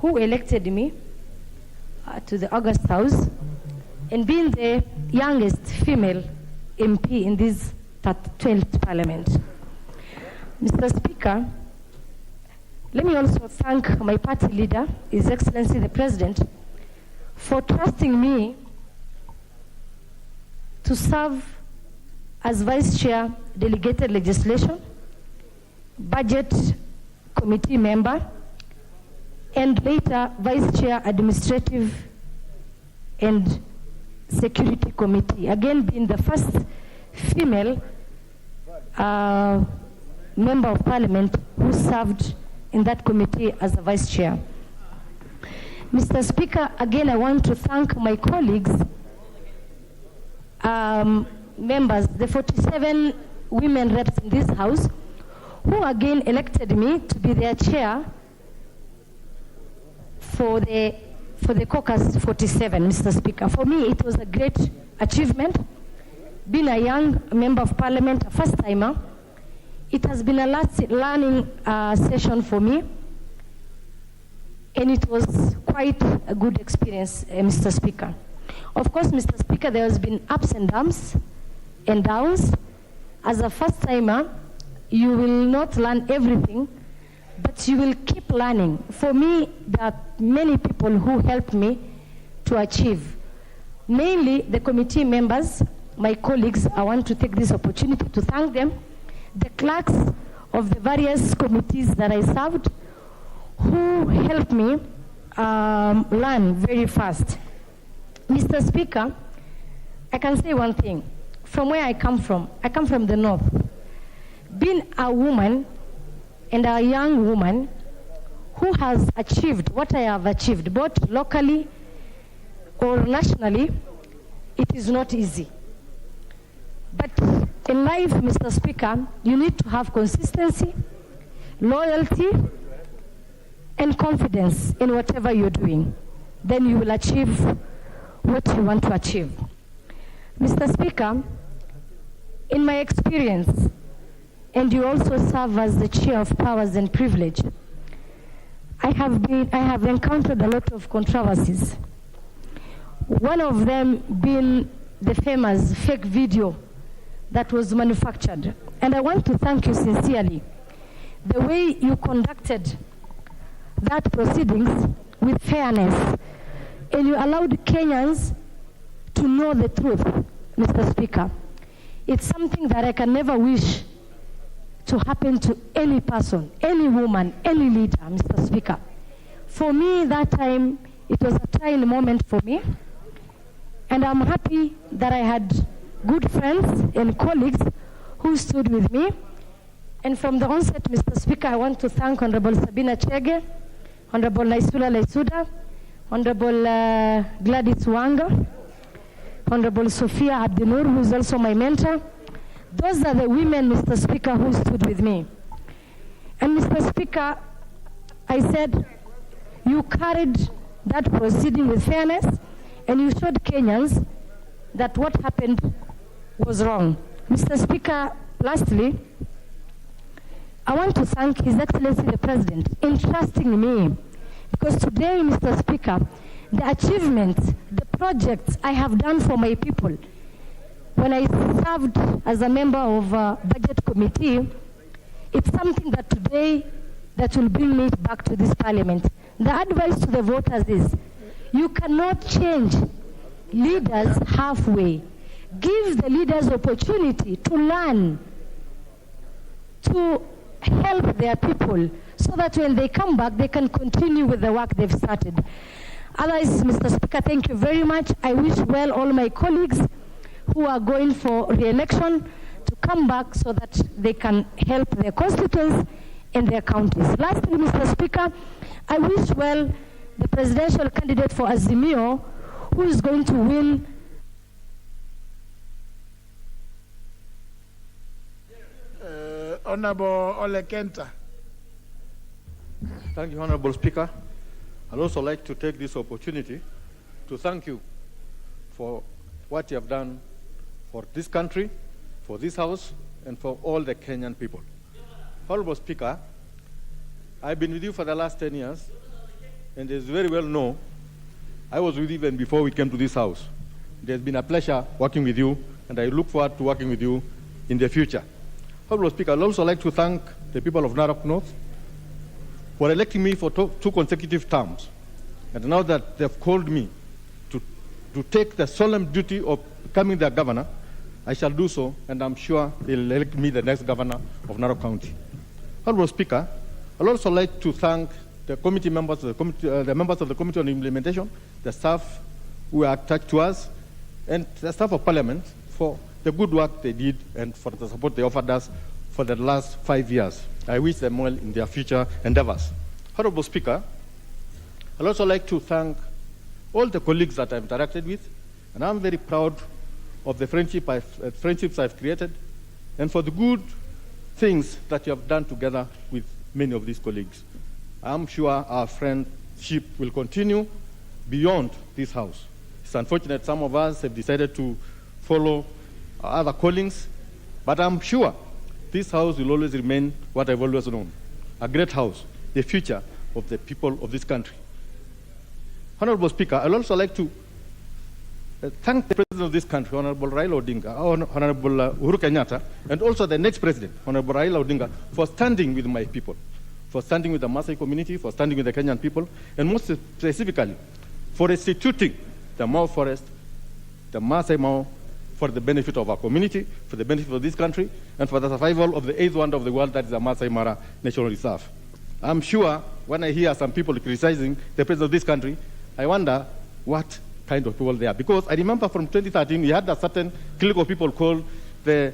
who elected me to the August House, and being the youngest female MP in this 12th Parliament. Mr. Speaker, let me also thank my party leader, His Excellency the President, for trusting me to serve as Vice Chair, Delegated Legislation, Budget Committee member, and later Vice Chair, Administrative and Security Committee, again being the first female member of Parliament who served in that committee as a Vice Chair. Mr. Speaker, again I want to thank my colleagues, members, the 47 women reps in this House, who again elected me to be their chair for the caucus 47, Mr. Speaker. For me, it was a great achievement. Being a young member of Parliament, a first-timer, it has been a learning session for me, and it was quite a good experience, Mr. Speaker. Of course, Mr. Speaker, there has been ups and downs. As a first-timer, you will not learn everything, but you will keep learning. For me, there are many people who helped me to achieve. Mainly the committee members, my colleagues. I want to take this opportunity to thank them. The clerks of the various committees that I served, who helped me learn very fast. Mr. Speaker, I can say one thing. From where I come from the north. Being a woman and a young woman who has achieved what I have achieved, both locally or nationally, it is not easy. But in life, Mr. Speaker, you need to have consistency, loyalty, and confidence in whatever you're doing. Then you will achieve what you want to achieve. Mr. Speaker, in my experience, and you also serve as the chair of powers and privilege, I have encountered a lot of controversies. One of them being the famous fake video that was manufactured. And I want to thank you sincerely. The way you conducted that proceedings with fairness, and you allowed Kenyans to know the truth, Mr. Speaker. It's something that I can never wish to happen to any person, any woman, any leader, Mr. Speaker. For me, that time, it was a trying moment for me. And I'm happy that I had good friends and colleagues who stood with me. And from the onset, Mr. Speaker, I want to thank Honorable Sabina Chege, Honorable Naisula Laisuda, Honorable Gladys Wanga, Honorable Sophia Abdinur, who is also my mentor. Those are the women, Mr. Speaker, who stood with me. And Mr. Speaker, I said, you carried that proceeding with fairness, and you showed Kenyans that what happened was wrong. Mr. Speaker, lastly, I want to thank His Excellency the President in trusting me, because today, Mr. Speaker, the achievements, the projects I have done for my people, when I served as a member of Budget Committee, it's something that today that will bring me back to this Parliament. The advice to the voters is, you cannot change leaders halfway. Give the leaders opportunity to learn, to help their people, so that when they come back, they can continue with the work they've started. Otherwise, Mr. Speaker, thank you very much. I wish well all my colleagues who are going for re-election to come back so that they can help their constituents and their counties. Lastly, Mr. Speaker, I wish well the presidential candidate for Azimio, who is going to win. Honorable Ole Kenta. Thank you, Honorable Speaker. I'd also like to take this opportunity to thank you for what you have done for this country, for this House, and for all the Kenyan people. Honorable Speaker, I've been with you for the last 10 years, and as you very well know, I was with you even before we came to this house. It has been a pleasure working with you, and I look forward to working with you in the future. Honorable Speaker, I'd also like to thank the people of Narok North for electing me for two consecutive terms. And now that they've called me to take the solemn duty of becoming their governor, I shall do so, and I'm sure they'll elect me the next governor of Narok County. Honorable Speaker, I'd also like to thank the committee members, the members of the Committee on Implementation, the staff who are attached to us, and the staff of Parliament for the good work they did and for the support they offered us for the last 5 years. I wish them well in their future endeavors. Honorable Speaker, I'd also like to thank all the colleagues that I've interacted with, and I'm very proud of the friendships I've created, and for the good things that you have done together with many of these colleagues. I'm sure our friendship will continue beyond this house. It's unfortunate some of us have decided to follow our other callings, but I'm sure this house will always remain what I've always known, a great house, the future of the people of this country. Honorable Speaker, I'd also like to thank the President of this country, Honorable Raila Odinga, Honorable Uhuru Kenyatta, and also the next President, Honorable Raila Odinga, for standing with my people, for standing with the Maasai community, for standing with the Kenyan people, and most specifically, for instituting the Mau Forest, the Maasai Mau, for the benefit of our community, for the benefit of this country, and for the survival of the eighth wonder of the world, that is the Maasai Mara National Reserve. I'm sure when I hear some people criticizing the President of this country, I wonder what kind of people they are. Because I remember from 2013, we had a certain clique of people called the,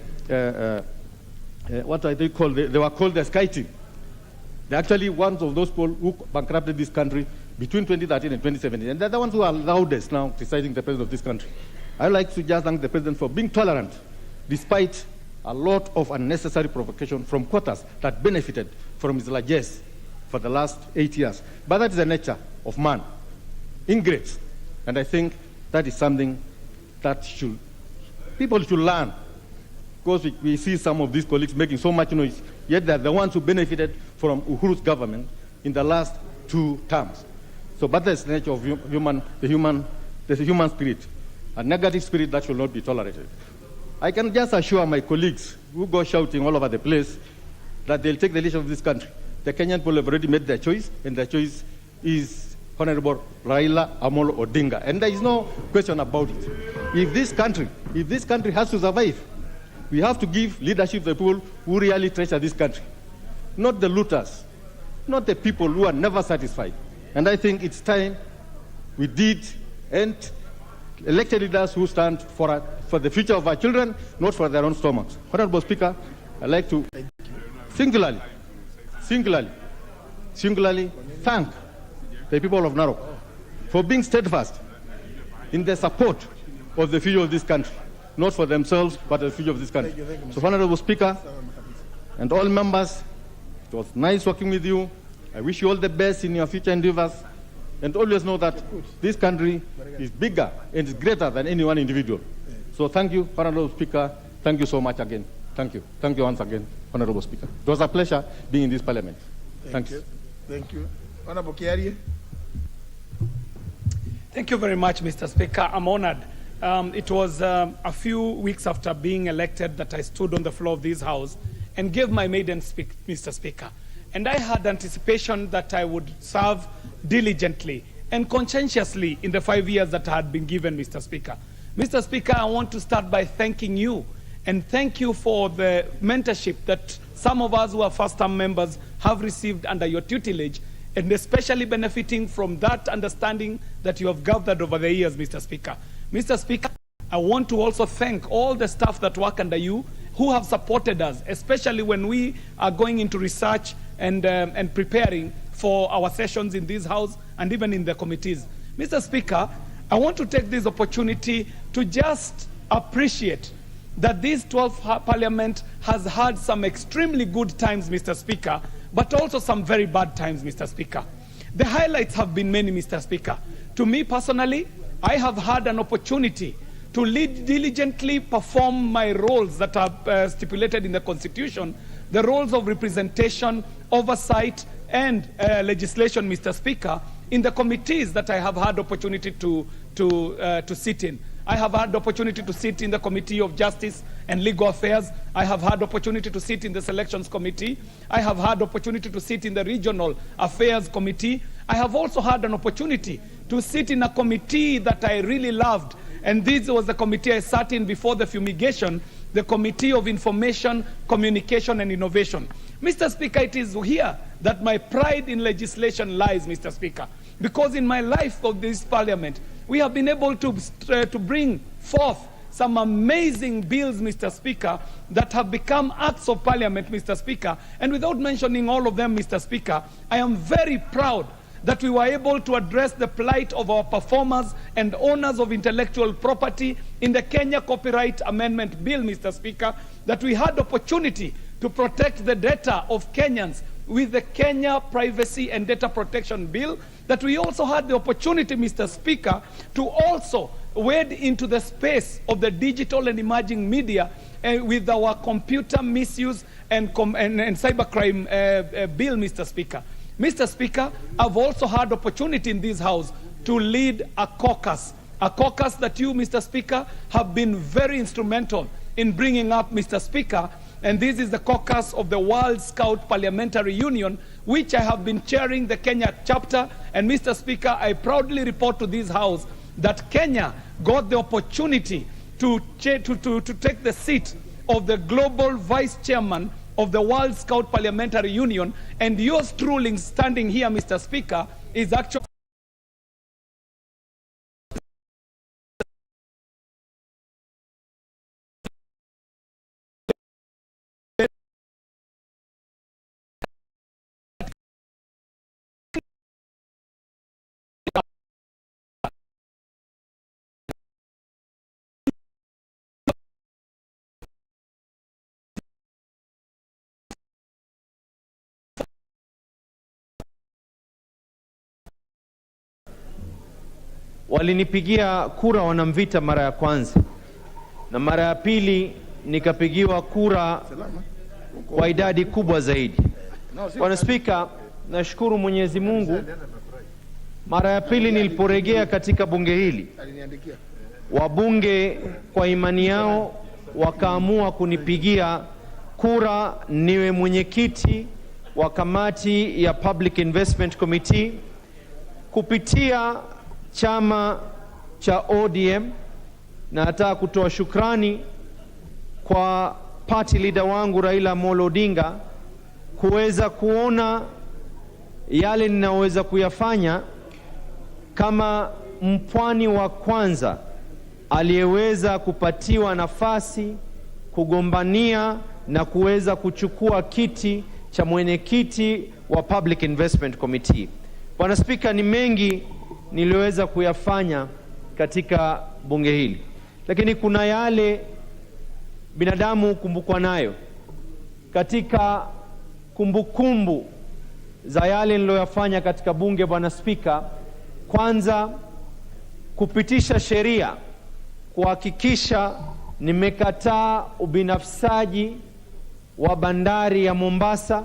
what are they called? They were called the Sky Team. They're actually one of those people who bankrupted this country between 2013 and 2017. And they're the ones who are loudest now criticizing the President of this country. I'd like to just thank the President for being tolerant, despite a lot of unnecessary provocation from quarters that benefited from his largesse for the last 8 years. But that is the nature of man. Ingrates. And I think that is something that people should learn. Because we see some of these colleagues making so much noise, yet they're the ones who benefited from Uhuru's government in the last 2 terms. So, but that's the nature of there's a human spirit, a negative spirit that should not be tolerated. I can just assure my colleagues who go shouting all over the place that they'll take the leadership of this country. The Kenyan people have already made their choice, and their choice is Honorable Raila Amolo Odinga. And there is no question about it. If this country has to survive, we have to give leadership to the people who really treasure this country. Not the looters, not the people who are never satisfied. And I think it's time we did and elected leaders who stand for the future of our children, not for their own stomachs. Honorable Speaker, I'd like to singularly thank the people of Narok for being steadfast in the support of the future of this country, not for themselves, but the future of this country. So, Honorable Speaker, and all members, it was nice working with you. I wish you all the best in your future endeavors, and always know that this country is bigger and is greater than any one individual. So thank you, Honorable Speaker. Thank you so much again. Thank you. Thank you once again, Honorable Speaker. It was a pleasure being in this Parliament. Thank you. Thank you. Honorable Kiarie. Thank you very much, Mr. Speaker. I'm honored. It was a few weeks after being elected that I stood on the floor of this House and gave my maiden speech, Mr. Speaker. And I had anticipation that I would serve diligently and conscientiously in the 5 years that I had been given, Mr. Speaker. Mr. Speaker, I want to start by thanking you, and thank you for the mentorship that some of us who are first-time members have received under your tutelage, and especially benefiting from that understanding that you have gathered over the years, Mr. Speaker. Mr. Speaker, I want to also thank all the staff that work under you who have supported us, especially when we are going into research and preparing for our sessions in this House and even in the committees. Mr. Speaker, I want to take this opportunity to just appreciate that this 12th Parliament has had some extremely good times, Mr. Speaker, but also some very bad times, Mr. Speaker. The highlights have been many, Mr. Speaker. To me personally, I have had an opportunity to diligently perform my roles that are stipulated in the Constitution, the roles of representation, oversight, and legislation, Mr. Speaker, in the committees that I have had opportunity to sit in. I have had the opportunity to sit in the Committee of Justice and Legal Affairs. I have had opportunity to sit in the Selections Committee. I have had opportunity to sit in the Regional Affairs Committee. I have also had an opportunity to sit in a committee that I really loved, and this was the committee I sat in before the fumigation, the Committee of Information, Communication and Innovation. Mr. Speaker, it is here that my pride in legislation lies, Mr. Speaker, because in my life of this Parliament, we have been able to bring forth some amazing bills, Mr. Speaker, that have become acts of Parliament, Mr. Speaker. And without mentioning all of them, Mr. Speaker, I am very proud that we were able to address the plight of our performers and owners of intellectual property in the Kenya Copyright Amendment Bill, Mr. Speaker, that we had opportunity to protect the data of Kenyans with the Kenya Privacy and Data Protection Bill, that we also had the opportunity, Mr. Speaker, to also wade into the space of the digital and emerging media with our computer misuse and cybercrime bill, Mr. Speaker. Mr. Speaker, I've also had opportunity in this House to lead a caucus that you, Mr. Speaker, have been very instrumental in bringing up, Mr. Speaker, and this is the caucus of the World Scout Parliamentary Union, which I have been chairing the Kenya chapter. And Mr. Speaker, I proudly report to this House that Kenya got the opportunity to take the seat of the global vice chairman of the World Scout Parliamentary Union, and yours truly standing here, Mr. Speaker, is actually walinipigia kura wanamvita mara ya kwanza, na mara ya pili nikapigiwa kura kwa idadi kubwa zaidi. Bwana Spika, nashukuru Mwenyezi Mungu, mara ya pili niliporejea katika bunge hili, wabunge kwa imani yao wakaamua kunipigia kura niwe mwenyekiti wa kamati ya Public Investment Committee kupitia chama cha ODM. Na nataka kutoa shukrani kwa party leader wangu Raila Amolo Odinga kuweza kuona yale ninaweza kuyafanya kama mpwani wa kwanza aliyeweza kupatiwa nafasi kugombania na kuweza kuchukua kiti cha mwenyekiti wa Public Investment Committee. Bwana Spika, ni mengi niliweza kuyafanya katika bunge hili, lakini kuna yale binadamu kumbukwa nayo katika kumbukumbu za yale niliyoyafanya katika bunge. Bwana Spika, kwanza kupitisha sheria kuhakikisha nimekataa ubinafsaji wa bandari ya Mombasa.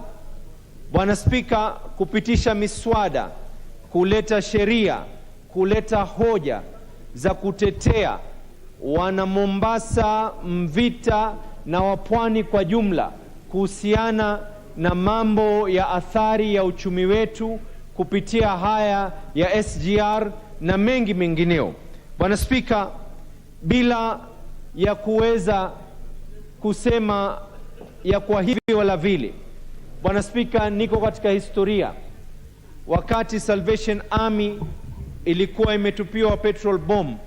Bwana Spika, kupitisha miswada, kuleta sheria, kuleta hoja za kutetea wana Mombasa, Mvita na wapwani kwa jumla kuhusiana na mambo ya athari ya uchumi wetu kupitia haya ya SGR na mengi mengineo. Bwana Spika, bila ya kuweza kusema ya kwa hivi wala vile, Bwana Spika, niko katika historia. Wakati Salvation Army ilikuwa imetupiwa petrol bomb,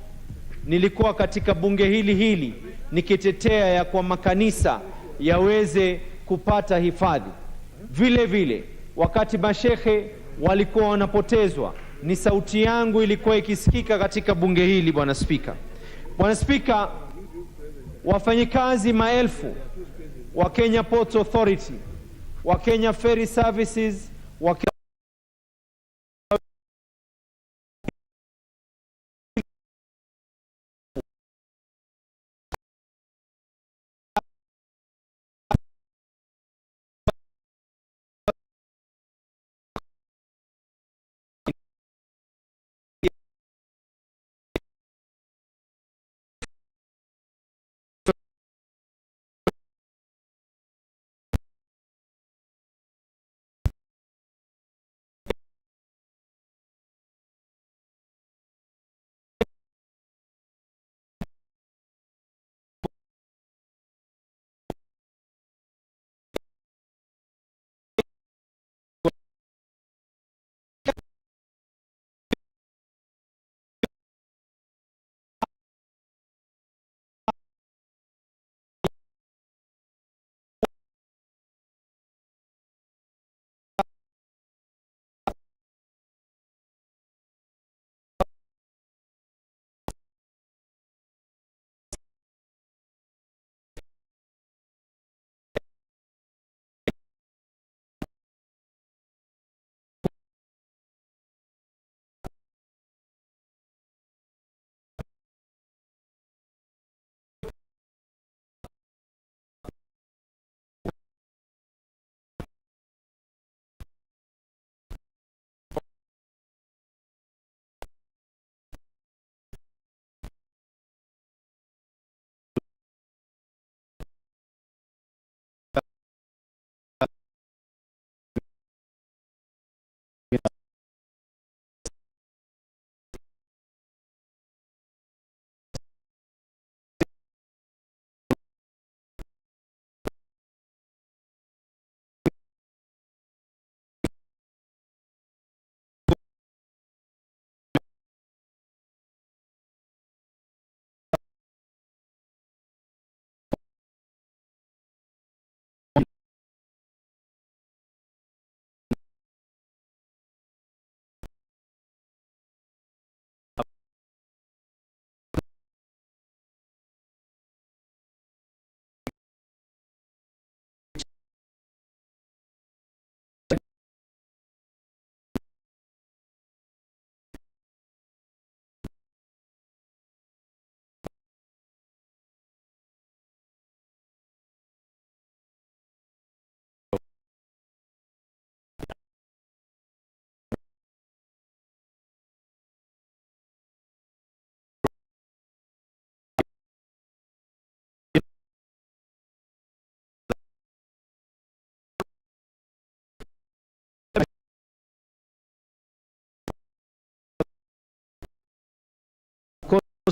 nilikuwa katika bunge hili nikitetea ya kwa makanisa yaweze kupata hifadhi. Vile vile wakati mashehe walikuwa wanapotezwa, ni sauti yangu ilikuwa ikisikika katika bunge hili. Bwana Spika, Bwana Spika, wafanyikazi maelfu wa Kenya Ports Authority, wa Kenya Ferry Services, wa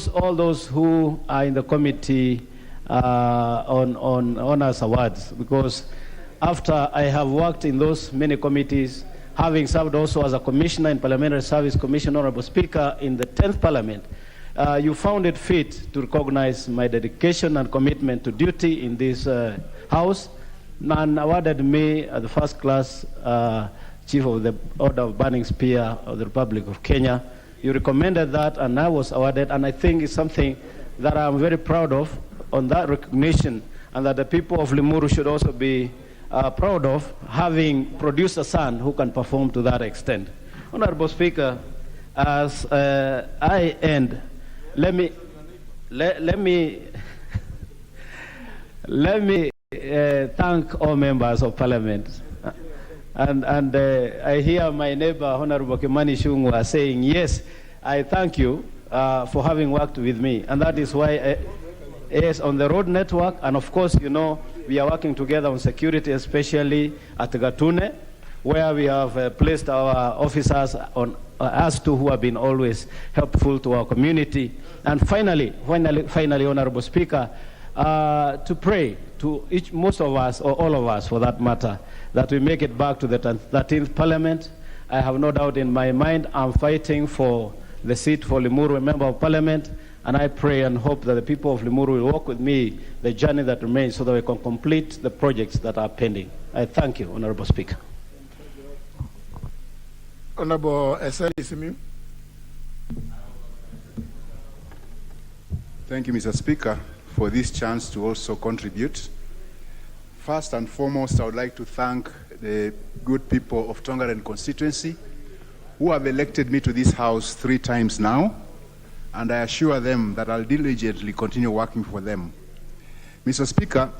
all those who are in the committee on honors awards, because after I have worked in those many committees, having served also as a commissioner in Parliamentary Service Commission, Honorable Speaker, in the 10th Parliament, you found it fit to recognize my dedication and commitment to duty in this House, and awarded me the first class Chief of the Order of Burning Spear of the Republic of Kenya. You recommended that, and I was awarded, and I think it's something that I'm very proud of on that recognition, and that the people of Limuru should also be proud of having produced a son who can perform to that extent. Honorable Speaker, as I end, let me thank all members of Parliament. And I hear my neighbor, Honorable Kimani Ichung'wah, saying, yes, I thank you for having worked with me. And that is why, yes, on the road network, and of course, you know, we are working together on security, especially at Gatune, where we have placed our officers on us two who have been always helpful to our community. And finally, Honorable Speaker, to pray to most of us, or all of us for that matter, that we make it back to the 13th Parliament. I have no doubt in my mind I'm fighting for the seat for Limuru, a member of Parliament, and I pray and hope that the people of Limuru will walk with me the journey that remains so that we can complete the projects that are pending. I thank you, Honorable Speaker. Honorable Eseli Simiyu. Thank you, Mr. Speaker, for this chance to also contribute. First and foremost, I would like to thank the good people of Tongaren constituency who have elected me to this House 3 times now, and I assure them that I'll diligently continue working for them. Mr. Speaker,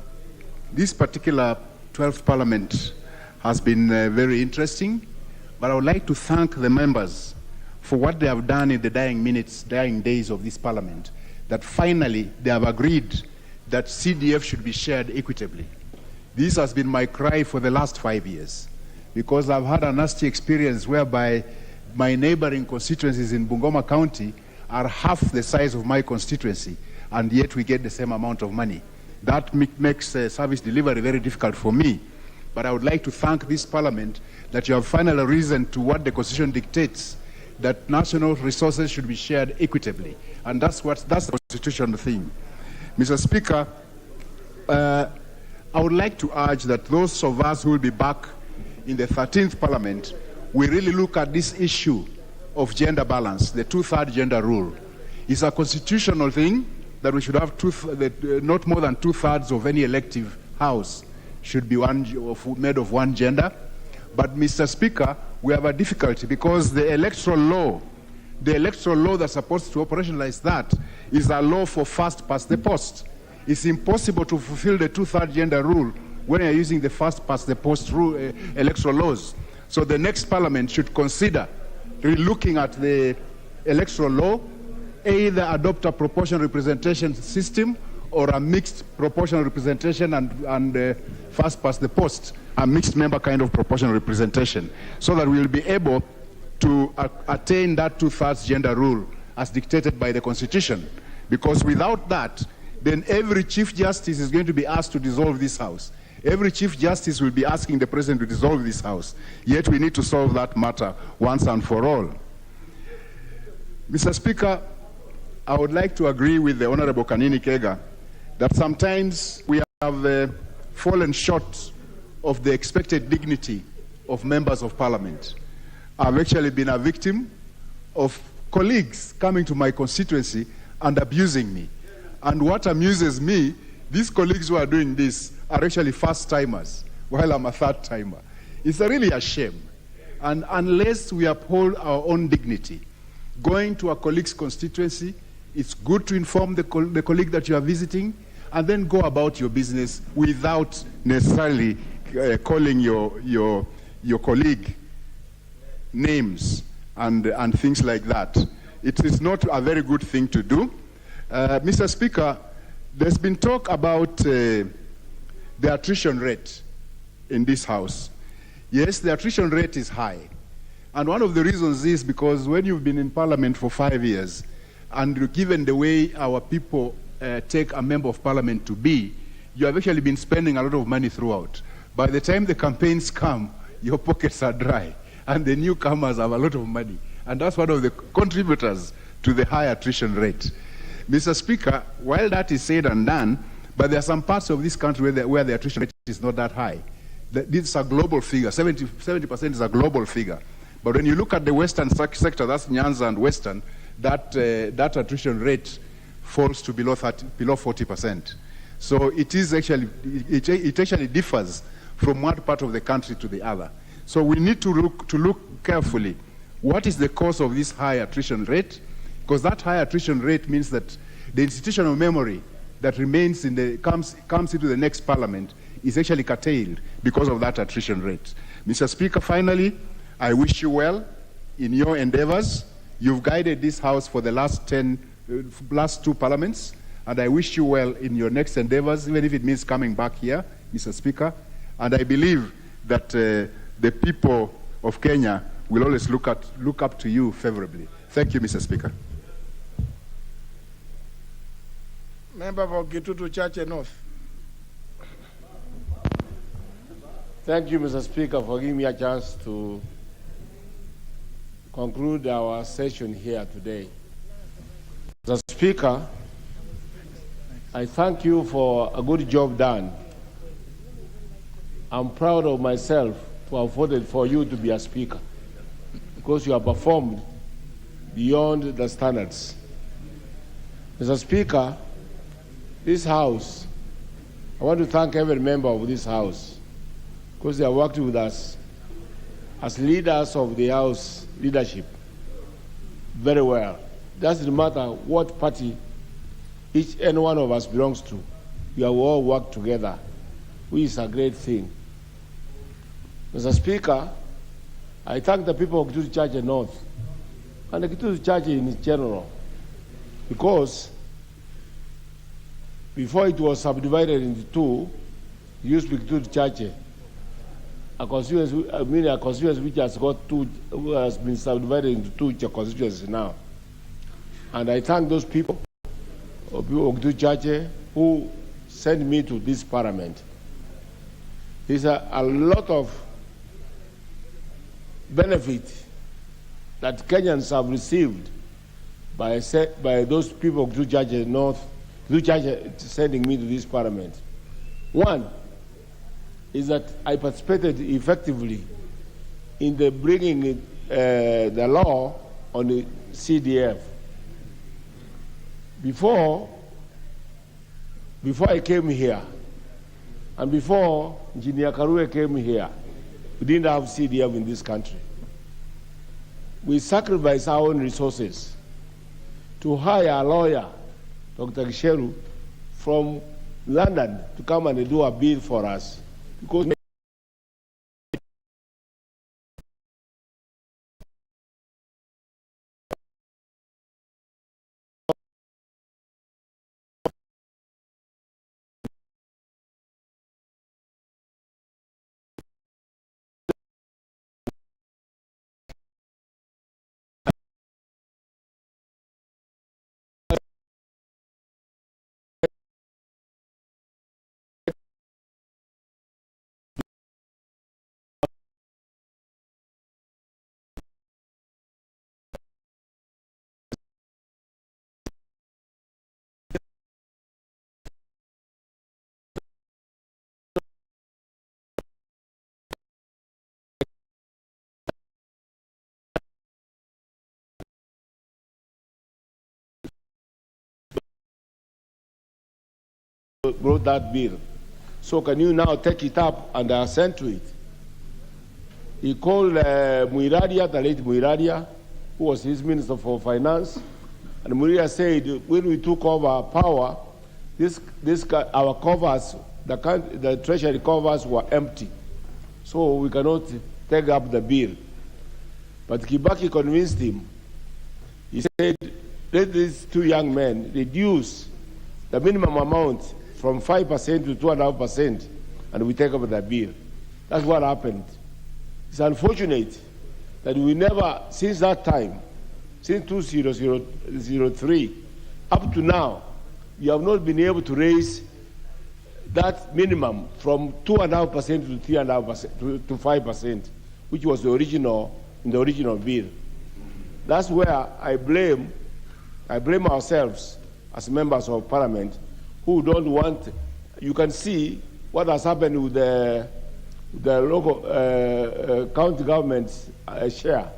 this particular 12th Parliament has been very interesting, but I would like to thank the members for what they have done in the dying days of this Parliament, that finally they have agreed that CDF should be shared equitably. This has been my cry for the last 5 years, because I've had a nasty experience whereby my neighboring constituencies in Bungoma County are half the size of my constituency, and yet we get the same amount of money. That makes service delivery very difficult for me. But I would like to thank this Parliament that you have finally risen to what the Constitution dictates, that national resources should be shared equitably. And that's the Constitution thing. Mr. Speaker, I would like to urge that those of us who will be back in the 13th Parliament, we really look at this issue of gender balance, the 2/3 gender rule. It's a constitutional thing that we should have not more than 2/3 of any elective house should be made of one gender. But Mr. Speaker, we have a difficulty because the electoral law that's supposed to operationalize that is a law for first past the post. It's impossible to fulfill the 2/3 gender rule when you're using the first past the post rule, electoral laws. So the next Parliament should consider re-looking at the electoral law, either adopt a proportional representation system or a mixed proportional representation and first past the post, a mixed member kind of proportional representation, so that we will be able to attain that 2/3 gender rule as dictated by the Constitution. Because without that, then every Chief Justice is going to be asked to dissolve this House. Every Chief Justice will be asking the President to dissolve this House. Yet we need to solve that matter once and for all. Mr. Speaker, I would like to agree with the Honorable Kanini Kega that sometimes we have fallen short of the expected dignity of members of Parliament. I've actually been a victim of colleagues coming to my constituency and abusing me. And what amuses me, these colleagues who are doing this are actually first-timers, while I'm a third-timer. It's really a shame. And unless we uphold our own dignity, going to a colleague's constituency, it's good to inform the colleague that you are visiting, and then go about your business without necessarily calling your colleague names and things like that. It is not a very good thing to do. Mr. Speaker, there's been talk about the attrition rate in this House. Yes, the attrition rate is high. And one of the reasons is because when you've been in Parliament for 5 years, and given the way our people take a member of parliament to be, you have actually been spending a lot of money throughout. By the time the campaigns come, your pockets are dry, and the newcomers have a lot of money. And that's one of the contributors to the high attrition rate. Mr. Speaker, while that is said and done, but there are some parts of this country where the attrition rate is not that high. This is a global figure. 70% is a global figure. But when you look at the western sector, that's Nyanza and Western, that attrition rate falls to below 40%. So it is actually, it actually differs from one part of the country to the other. So we need to look carefully. What is the cause of this high attrition rate? Because that high attrition rate means that the institutional memory that remains comes into the next parliament is actually curtailed because of that attrition rate. Mr. Speaker, finally, I wish you well in your endeavors. You've guided this House for the last two parliaments, and I wish you well in your next endeavors, even if it means coming back here, Mr. Speaker. And I believe that the people of Kenya will always look up to you favorably. Thank you, Mr. Speaker. Member for Gitutu Church North. Thank you, Mr. Speaker, for giving me a chance to conclude our session here today. Mr. Speaker, I thank you for a good job done. I'm proud of myself to have voted for you to be a speaker because you have performed beyond the standards. Mr. Speaker, this House, I want to thank every member of this House because they have worked with us as leaders of the House leadership very well. It doesn't matter what party any one of us belongs to. We have all worked together, which is a great thing. Mr. Speaker, I thank the people of Kitutu Church North and the Kitutu Church in general because before it was subdivided into two, it used to be Kitutu Church, a constituency which has got has been subdivided into two constituencies now. And I thank those people of Kitutu Church who sent me to this parliament. There's a lot of benefit that Kenyans have received by those people of Kitutu Church North, Kitutu Church sending me to this parliament. One is that I participated effectively in the bringing the law on the CDF. Before I came here, and before Engineer Karue came here, we didn't have CDF in this country. We sacrificed our own resources to hire a lawyer, Dr. Gisheru, from London to come and do a bill for us. Because brought that bill. So can you now take it up and assent to it? He called Muiradia, the late Muiradia, who was his Minister for Finance, and Muiradia said, when we took over power, our covers, the treasury covers were empty, so we cannot take up the bill. But Kibaki convinced him. He said, let these two young men reduce the minimum amount from 5% to 2.5%, and we take up the bill. That's what happened. It's unfortunate that we never, since that time, since 2003 up to now, you have not been able to raise that minimum from 2.5% to 3.5% to 5%, which was the original in the original bill. That's where I blame ourselves as members of Parliament who don't want. You can see what has happened with the local county government's share.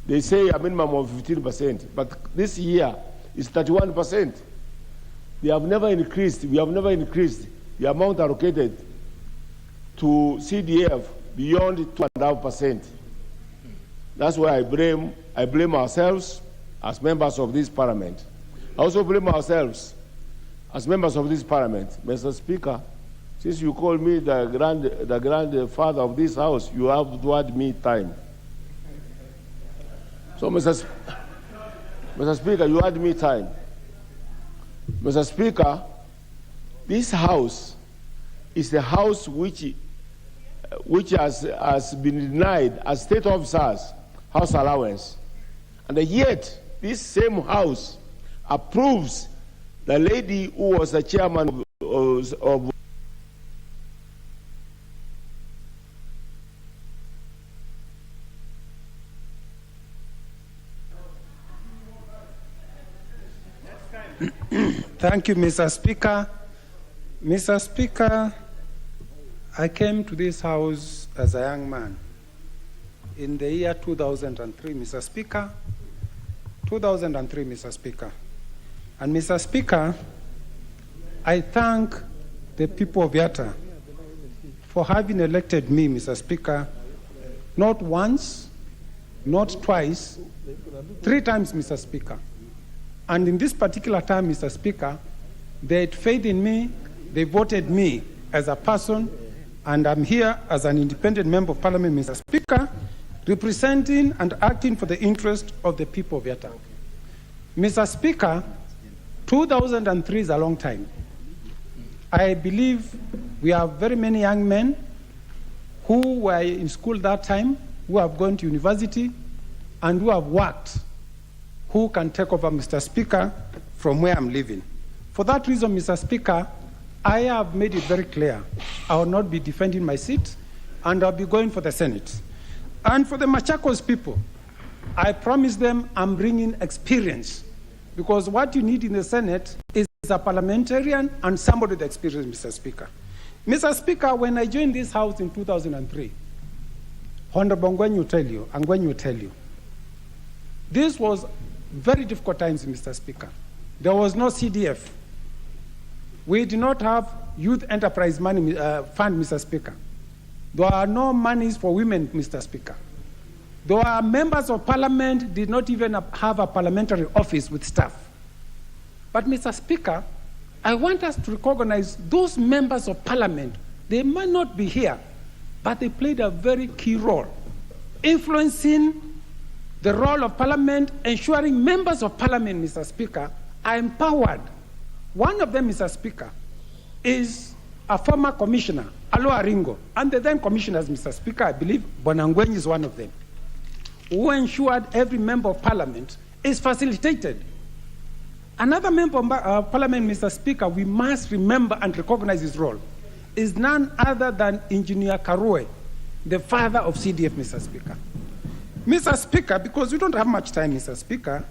They say a minimum of 15%, but this year is 31%. We have never increased the amount allocated to CDF beyond 2.5%. That's why I blame ourselves as members of this Parliament. I also blame ourselves as members of this Parliament. Mr. Speaker, since you call me the grandfather of this House, you have to add me time. So, Mr. Speaker, you add me time. Mr. Speaker, this House is the House which has been denied as state officers house allowance. And yet, this same House approves the lady who was the chairman of Thank you, Mr. Speaker. Mr. Speaker, I came to this House as a young man in the year 2003, Mr. Speaker. 2003, Mr. Speaker. And Mr. Speaker, I thank the people of Yatta for having elected me, Mr. Speaker, not once, not twice, 3 times, Mr. Speaker. And in this particular time, Mr. Speaker, they had faith in me, they voted me as a person, and I'm here as an independent member of Parliament, Mr. Speaker, representing and acting for the interest of the people of Yatta. Mr. Speaker, 2003 is a long time. I believe we have very many young men who were in school that time, who have gone to university, and who have worked, who can take over, Mr. Speaker, from where I'm living. For that reason, Mr. Speaker, I have made it very clear I will not be defending my seat, and I'll be going for the Senate. And for the Machakos people, I promise them I'm bringing experience, because what you need in the Senate is a parliamentarian and somebody with experience, Mr. Speaker. Mr. Speaker, when I joined this House in 2003, Honorable Ngwen will tell you, this was very difficult times, Mr. Speaker. There was no CDF. We did not have youth enterprise money fund, Mr. Speaker. There are no monies for women, Mr. Speaker. There are members of Parliament did not even have a parliamentary office with staff. But, Mr. Speaker, I want us to recognize those members of Parliament. They might not be here, but they played a very key role, influencing the role of Parliament, ensuring members of Parliament, Mr. Speaker, are empowered. One of them, Mr. Speaker, is a former commissioner, Alo Aringo, and the then commissioners, Mr. Speaker, I believe Bonangwen is one of them, who ensured every member of Parliament is facilitated. Another member of Parliament, Mr. Speaker, we must remember and recognize his role, is none other than Engineer Karue, the father of CDF, Mr. Speaker. Mr. Speaker, because we don't have much time, Mr. Speaker,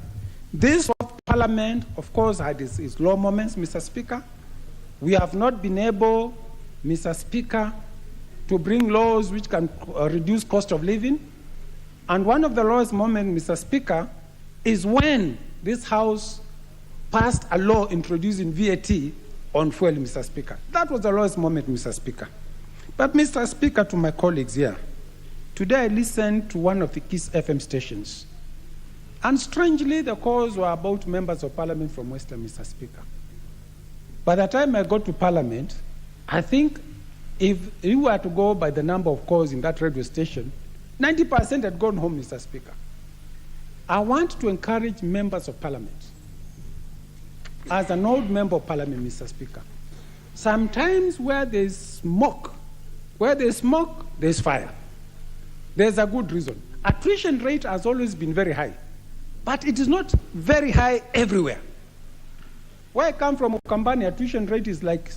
this Parliament, of course, had its low moments, Mr. Speaker. We have not been able, Mr. Speaker, to bring laws which can reduce cost of living. And one of the lowest moments, Mr. Speaker, is when this House passed a law introducing VAT on fuel, Mr. Speaker. That was the lowest moment, Mr. Speaker. But, Mr. Speaker, to my colleagues here, today I listened to one of the KISS FM stations. And strangely, the calls were about members of Parliament from Western, Mr. Speaker. By the time I got to Parliament, I think if you were to go by the number of calls in that radio station, 90% had gone home, Mr. Speaker. I want to encourage members of Parliament, as an old member of Parliament, Mr. Speaker, sometimes where there's smoke, there's fire. There's a good reason. Attrition rate has always been very high. but it is not very high everywhere. Where I come from, Ukambani, tuition rate is like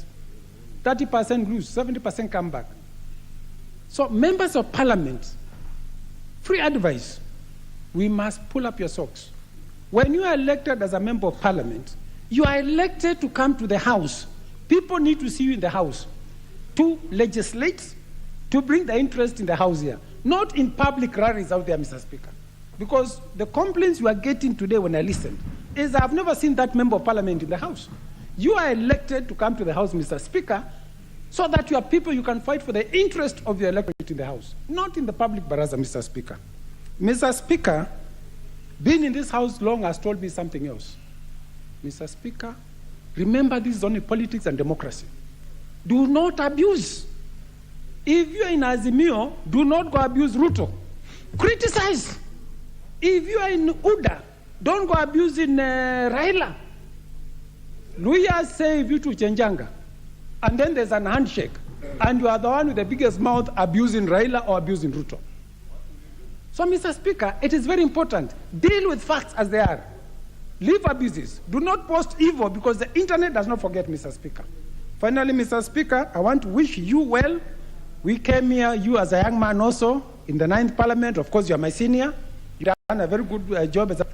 30% lose, 70% come back. So members of parliament, free advice, we must pull up your socks. When you are elected as a member of parliament, you are elected to come to the house. People need to see you in the house to legislate, to bring the interest in the house here, not in public rallies out there, Mr. Speaker. Because the complaints you are getting today when I listened is I've never seen that member of parliament in the house. You are elected to come to the house, Mr. Speaker, so that your people, you can fight for the interest of your electorate in the house, not in the public baraza, Mr. Speaker. Mr. Speaker, being in this house long has told me something else. Mr. Speaker, remember this is only politics and democracy. Do not abuse. If you are in Azimio, do not go abuse Ruto. Criticize. If you are in UDA, don't go abuse in Raila. Luya say you to Chenjanga, and then there's an handshake, and you are the one with the biggest mouth abusing Raila or abusing Ruto. So, Mr. Speaker, it is very important. Deal with facts as they are. Leave abuses. Do not post evil because the internet does not forget, Mr. Speaker. Finally, Mr. Speaker, I want to wish you well. We came here, you as a young man also, in the 9th Parliament. Of course, you are my senior. You have done a very good job as a...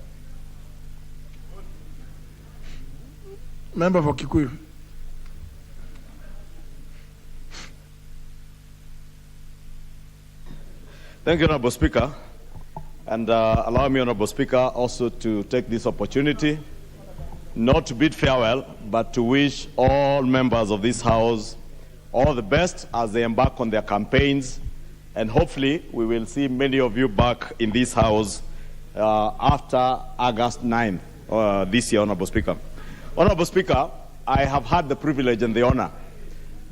Member for Kikuyu. Thank you, Honorable Speaker. And allow me, Honorable Speaker, also to take this opportunity not to bid farewell, but to wish all members of this House all the best as they embark on their campaigns. And hopefully, we will see many of you back in this House after August 9th this year, Honorable Speaker. Honorable Speaker, I have had the privilege and the honor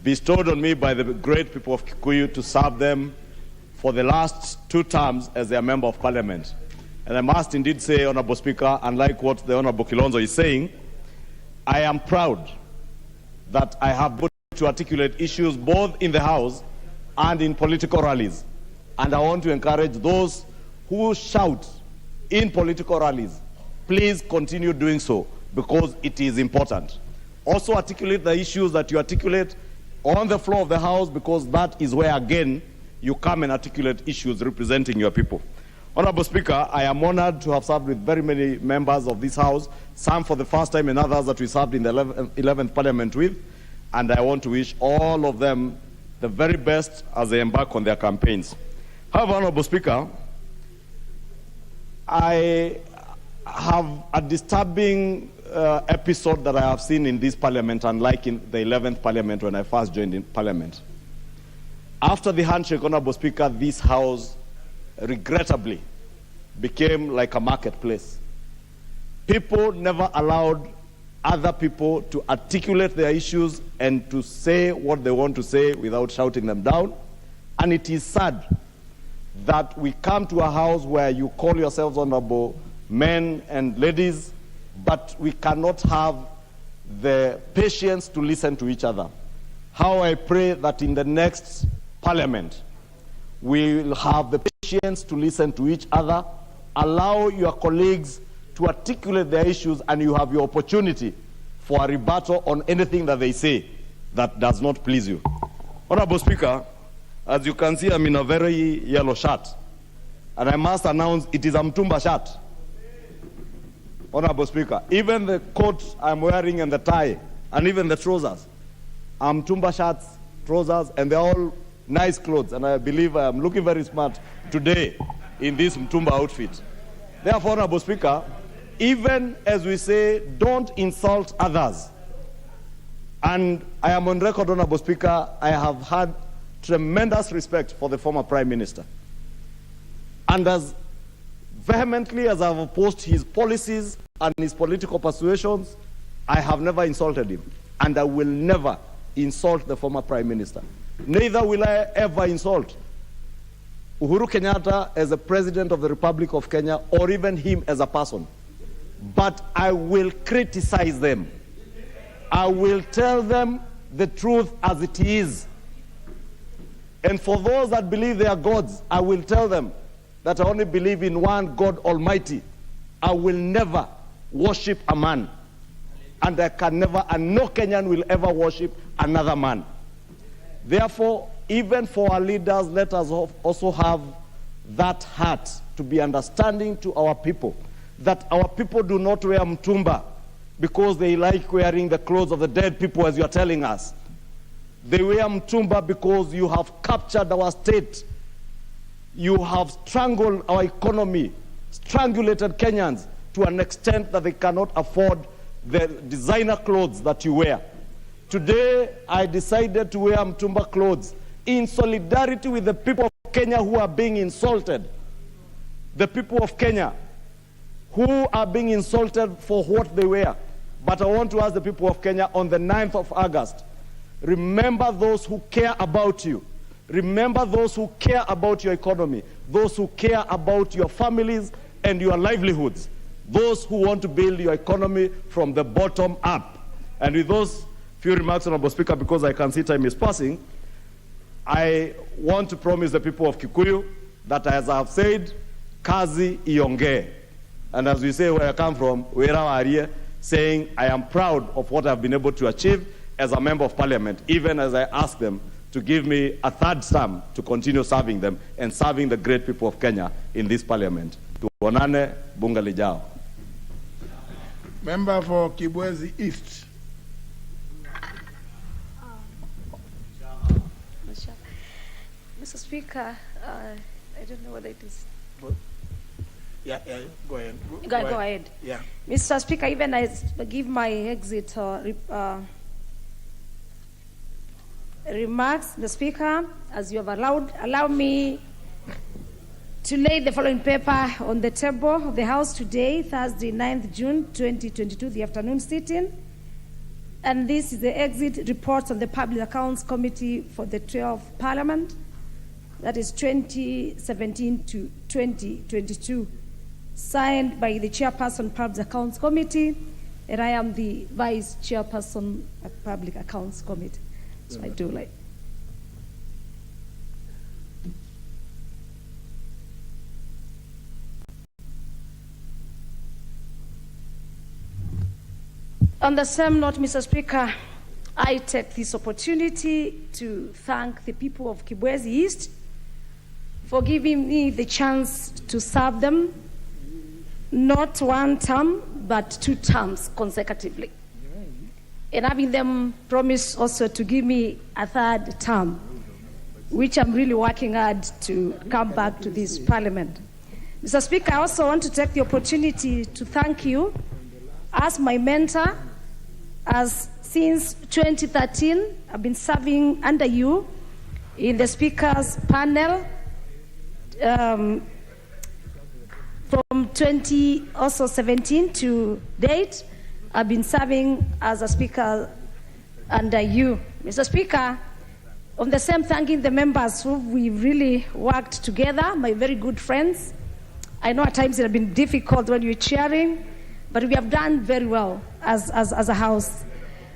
bestowed on me by the great people of Kikuyu to serve them for the last 2 terms as their Member of Parliament. And I must indeed say, Honorable Speaker, unlike what the Honorable Kilonzo is saying, I am proud that I have been able to articulate issues both in the House and in political rallies. And I want to encourage those who shout in political rallies, please continue doing so because it is important. Also articulate the issues that you articulate on the floor of the House because that is where, again, you come and articulate issues representing your people. Honorable Speaker, I am honored to have served with very many members of this House, some for the first time and others that we served in the 11th Parliament with, and I want to wish all of them the very best as they embark on their campaigns. However, Honorable Speaker, I have a disturbing episode that I have seen in this Parliament, unlike in the 11th Parliament when I first joined in Parliament. After the handshake, Honorable Speaker, this House regrettably became like a marketplace. People never allowed other people to articulate their issues and to say what they want to say without shouting them down. And it is sad that we come to a house where you call yourselves honorable men and ladies, but we cannot have the patience to listen to each other. How I pray that in the next Parliament, we will have the patience to listen to each other, allow your colleagues to articulate their issues, and you have your opportunity for a rebuttal on anything that they say that does not please you. Honorable Speaker, as you can see, I'm in a very yellow shirt, and I must announce it is a Mtumba shirt. Honorable Speaker, even the coat I'm wearing and the tie, and even the trousers, are Mtumba shirts, trousers, and they're all nice clothes, and I believe I'm looking very smart today in this Mtumba outfit. Therefore, Honorable Speaker, even as we say, don't insult others. And I am on record, Honorable Speaker, I have had tremendous respect for the former Prime Minister. And as vehemently as I have opposed his policies and his political persuasions, I have never insulted him. And I will never insult the former Prime Minister. Neither will I ever insult Uhuru Kenyatta as the President of the Republic of Kenya or even him as a person. But I will criticize them. I will tell them the truth as it is. And for those that believe they are gods, I will tell them that I only believe in one God Almighty, I will never worship a man. And I can never, and no Kenyan will ever worship another man. Therefore, even for our leaders, let us also have that heart to be understanding to our people, that our people do not wear mtumba because they like wearing the clothes of the dead people, as you are telling us. They wear mtumba because you have captured our state. You have strangled our economy, strangulated Kenyans to an extent that they cannot afford the designer clothes that you wear. Today, I decided to wear mtumba clothes in solidarity with the people of Kenya who are being insulted. The people of Kenya who are being insulted for what they wear. But I want to ask the people of Kenya on the 9th of August, remember those who care about you. Remember those who care about your economy, those who care about your families and your livelihoods, those who want to build your economy from the bottom up. And with those few remarks, Honorable Speaker, because I can see time is passing, I want to promise the people of Kikuyu that, as I have said, kazi ionge. And as we say where I come from, saying I am proud of what I've been able to achieve as a member of Parliament, even as I ask them to give me a third term to continue serving them and serving the great people of Kenya in this Parliament. Tuonane bunga lijao. Member for Kibwezi East. Mr. Speaker, I don't know whether it is. Yeah, go ahead. Go ahead. Yeah. Mr. Speaker, even I give my exit remarks, the Speaker, as you have allow me to lay the following paper on the table of the House today, Thursday, 9th June 2022, the afternoon sitting. And this is the exit report on the Public Accounts Committee for the 12th Parliament, that is 2017 to 2022, signed by the Chairperson, Public Accounts Committee, and I am the Vice Chairperson of Public Accounts Committee. So I do like. On the same note, Mr. Speaker, I take this opportunity to thank the people of Kibwezi East for giving me the chance to serve them, not one term, but 2 terms consecutively. And having them promise also to give me a 3rd term, which I'm really working hard to come back to this Parliament. Mr. Speaker, I also want to take the opportunity to thank you as my mentor, as since 2013, I've been serving under you in the Speaker's panel. From 2017 to date, I've been serving as a Speaker under you. Mr. Speaker, on the same, thanking the members who we've really worked together, my very good friends. I know at times it has been difficult when you're chairing, but we have done very well as a House.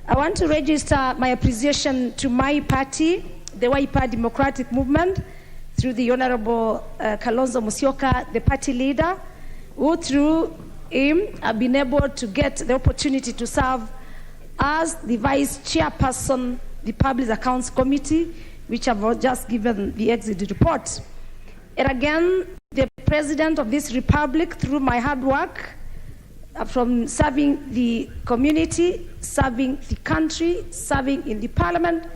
I want to register my appreciation to my party, the Wiper Democratic Movement, through the Honorable Kalonzo Musyoka, the party leader, who through him have been able to get the opportunity to serve as the Vice Chairperson, the Public Accounts Committee, which I've just given the exit report. And again, the President of this Republic, through my hard work, from serving the community, serving the country, serving in the Parliament,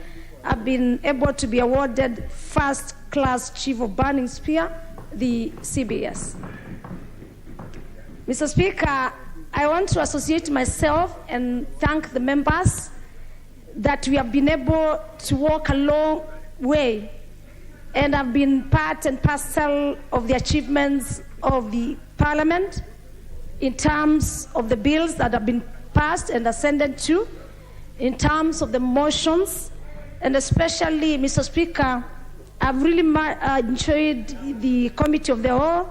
I've been able to be awarded First Class Chief of Burning Spear, the CBS. Mr. Speaker, I want to associate myself and thank the members that we have been able to walk a long way and have been part and parcel of the achievements of the Parliament in terms of the bills that have been passed and ascended to, in terms of the motions, and especially, Mr. Speaker, I've really enjoyed the Committee of the Whole,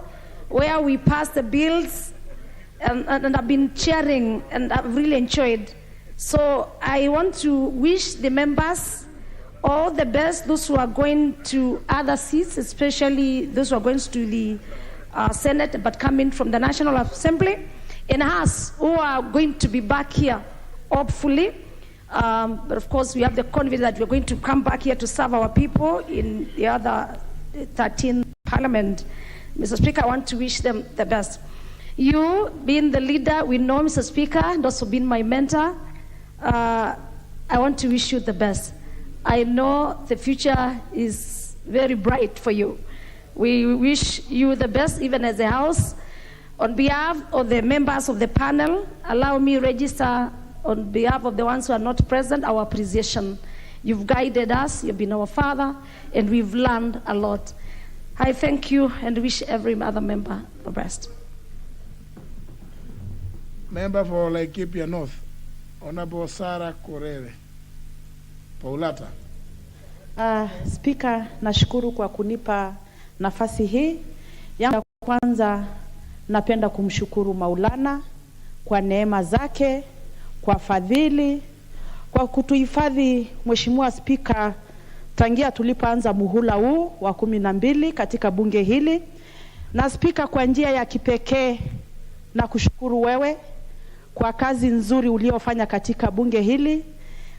where we passed the bills, and I've been chairing, and I've really enjoyed. So I want to wish the members all the best, those who are going to other seats, especially those who are going to the Senate, but coming from the National Assembly, and us who are going to be back here, hopefully. But of course, we have the confidence that we're going to come back here to serve our people in the other 13th Parliament. Mr. Speaker, I want to wish them the best. You, being the leader, we know, Mr. Speaker, and also being my mentor, I want to wish you the best. I know the future is very bright for you. We wish you the best, even as a House. On behalf of the members of the panel, allow me to register on behalf of the ones who are not present, our appreciation. You've guided us, you've been our father, and we've learned a lot. I thank you and wish every other member the best. Member for Laikipia North, Honorable Sarah Korere. Paulata. Speaker, nashukuru kwa kunipa nafasi hii. Ya kwanza napenda kumshukuru Maulana kwa neema zake, kwa fadhili, kwa kutuhifadhi Mheshimiwa Speaker tangia tulipoanza muhula huu wa 12 katika bunge hili. Na Speaker, kwa njia ya kipekee na kushukuru wewe kwa kazi nzuri uliofanya katika bunge hili.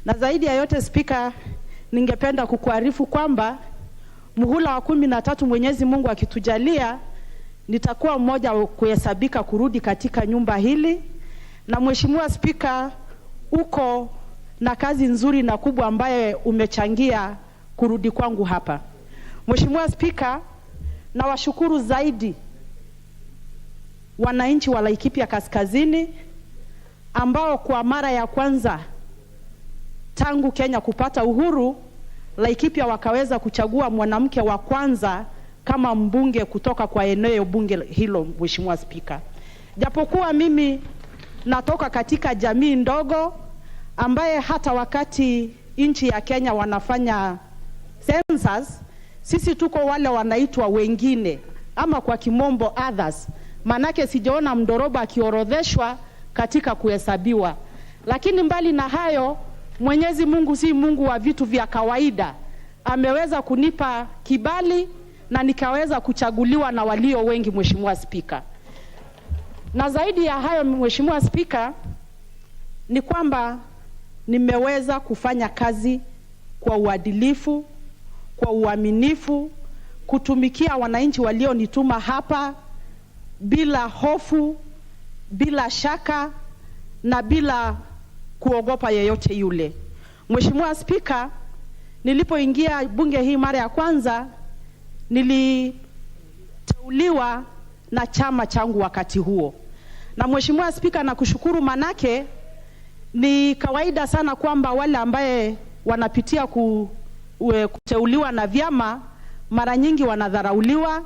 Na zaidi ya yote Speaker, ningependa kukuarifu kwamba muhula wa 13 Mwenyezi Mungu akitujalia nitakuwa mmoja kuhesabika kurudi katika nyumba hili. Na Mheshimiwa Speaker, uko na kazi nzuri na kubwa ambaye umechangia kurudi kwangu hapa. Mheshimiwa Speaker, na washukuru zaidi wananchi wa Laikipia Kaskazini ambao kwa mara ya kwanza tangu Kenya kupata uhuru, Laikipia wakaweza kuchagua mwanamke wa kwanza kama mbunge kutoka kwa eneo bunge hilo. Mheshimiwa Speaker, japokuwa mimi natoka katika jamii ndogo ambaye hata wakati nchi ya Kenya wanafanya census, sisi tuko wale wanaitwa wengine ama kwa kimombo others, manake sijaona mdoroba akiorodheshwa katika kuhesabiwa. Lakini mbali na hayo, Mwenyezi Mungu si Mungu wa vitu vya kawaida. Ameweza kunipa kibali na nikaweza kuchaguliwa na walio wengi. Mheshimiwa Speaker, na zaidi ya hayo Mheshimiwa Speaker, ni kwamba nimeweza kufanya kazi kwa uadilifu, kwa uaminifu, kutumikia wananchi walionituma hapa bila hofu, bila shaka na bila kuogopa yeyote yule. Mheshimiwa Speaker, nilipoingia bunge hii mara ya kwanza niliteuliwa na chama changu wakati huo. Na Mheshimiwa Speaker, nakushukuru manake ni kawaida sana kwamba wale ambaye wanapitia kuteuliwa na vyama mara nyingi wanadharauliwa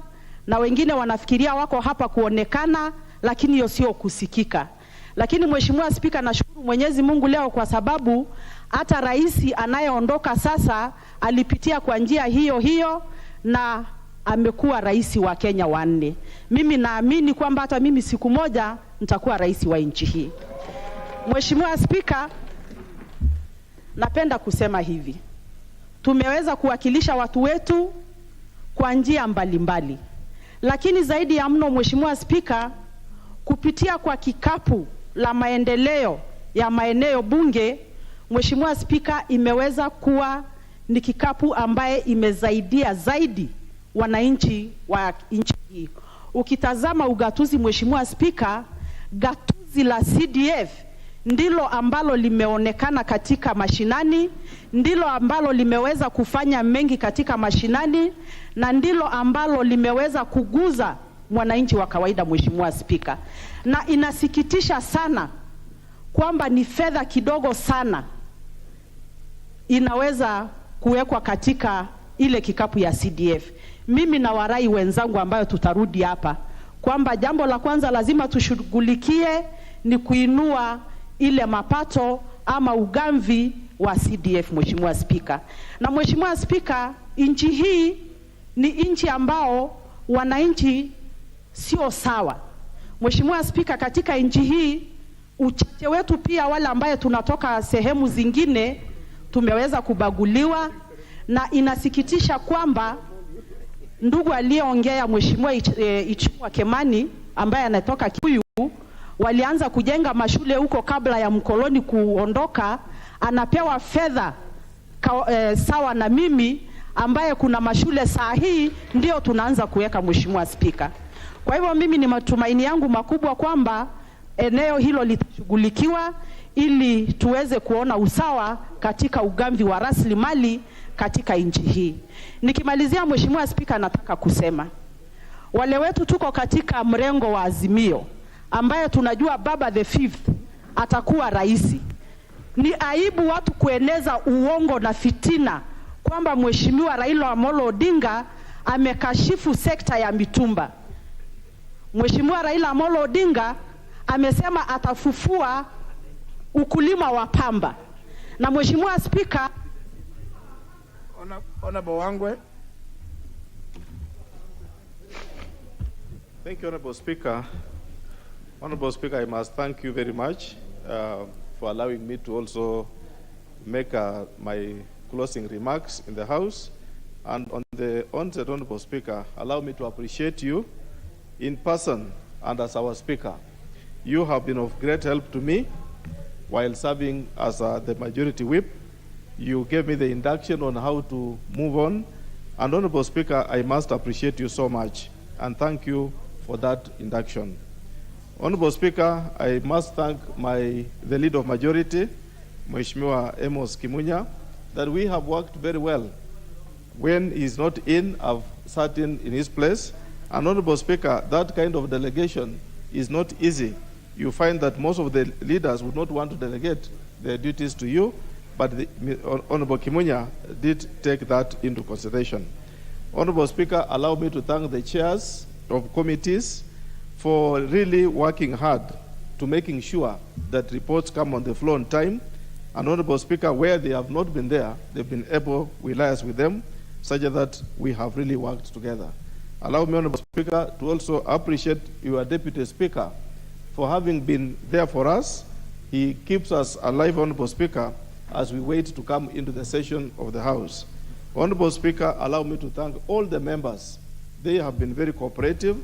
na wengine wanafikiria wako hapa kuonekana, lakini hiyo sio kusikika. Lakini Mheshimiwa Speaker, nashukuru Mwenyezi Mungu leo kwa sababu hata rais anayeondoka sasa alipitia kwa njia hiyo hiyo na amekuwa rais wa Kenya wa 4. Mimi naamini kwamba hata mimi siku moja nitakuwa rais wa nchi hii. Mheshimiwa Speaker, napenda kusema hivi. Tumeweza kuwakilisha watu wetu kwa njia mbalimbali. Lakini zaidi ya mno Mheshimiwa Speaker, kupitia kwa kikapu la maendeleo ya maeneo bunge, Mheshimiwa Speaker, imeweza kuwa ni kikapu ambaye imezaidia zaidi wananchi wa nchi hii. Ukitazama ugatuzi Mheshimiwa Speaker, gatuzi la CDF ndilo ambalo limeonekana katika mashinani, ndilo ambalo limeweza kufanya mengi katika mashinani, na ndilo ambalo limeweza kuguza mwananchi wa kawaida Mheshimiwa Speaker. Na inasikitisha sana kwamba ni fedha kidogo sana inaweza kuwekwa katika ile kikapu ya CDF. Mimi na warai wenzangu ambayo tutarudi hapa kwamba jambo la kwanza lazima tushughulikie ni kuinua ile mapato ama ugamvi wa CDF Mheshimiwa Speaker. Na Mheshimiwa Speaker, nchi hii ni nchi ambao wananchi sio sawa. Mheshimiwa Speaker, katika nchi hii uchache wetu pia wale ambaye tunatoka sehemu zingine tumeweza kubaguliwa, na inasikitisha kwamba ndugu aliyeongea Mheshimiwa Ichung'wah Kimani ambaye anatoka Kikuyu, walianza kujenga mashule huko kabla ya mkoloni kuondoka. Anapewa fedha sawa na mimi ambaye kuna mashule saa hii ndio tunaanza kuweka, Mheshimiwa Spika. Kwa hivyo mimi ni matumaini yangu makubwa kwamba eneo hilo litashughulikiwa ili tuweze kuona usawa katika ugavi wa rasilimali katika nchi hii. Nikimalizia, Mheshimiwa Spika, nataka kusema wale wetu tuko katika mrengo wa Azimio ambaye tunajua Baba the Fifth atakuwa rais. Ni aibu watu kueneza uongo na fitina kwamba Mheshimiwa Raila Amolo Odinga amekashifu sekta ya mitumba. Mheshimiwa Raila Amolo Odinga amesema atafufua ukulima wa pamba. Na Mheshimiwa Spika, Honorable Wangwe. Thank you, Honorable Speaker. Honorable Speaker, I must thank you very much for allowing me to also make my closing remarks in the House. And on the onset, Honorable Speaker, allow me to appreciate you in person and as our Speaker. You have been of great help to me while serving as the Majority Whip. You gave me the induction on how to move on. And Honorable Speaker, I must appreciate you so much and thank you for that induction. Honorable Speaker, I must thank the Leader of Majority, Mheshimiwa Amos Kimunya, that we have worked very well. When he's not in, I've sat in his place. And Honorable Speaker, that kind of delegation is not easy. You find that most of the leaders would not want to delegate their duties to you, but Honorable Kimunya did take that into consideration. Honorable Speaker, allow me to thank the chairs of committees for really working hard to making sure that reports come on the floor on time. And Honorable Speaker, where they have not been there, they've been able, we liaise with them, such that we have really worked together. Allow me, Honorable Speaker, to also appreciate your Deputy Speaker for having been there for us. He keeps us alive, Honorable Speaker, as we wait to come into the session of the House. Honorable Speaker, allow me to thank all the members. They have been very cooperative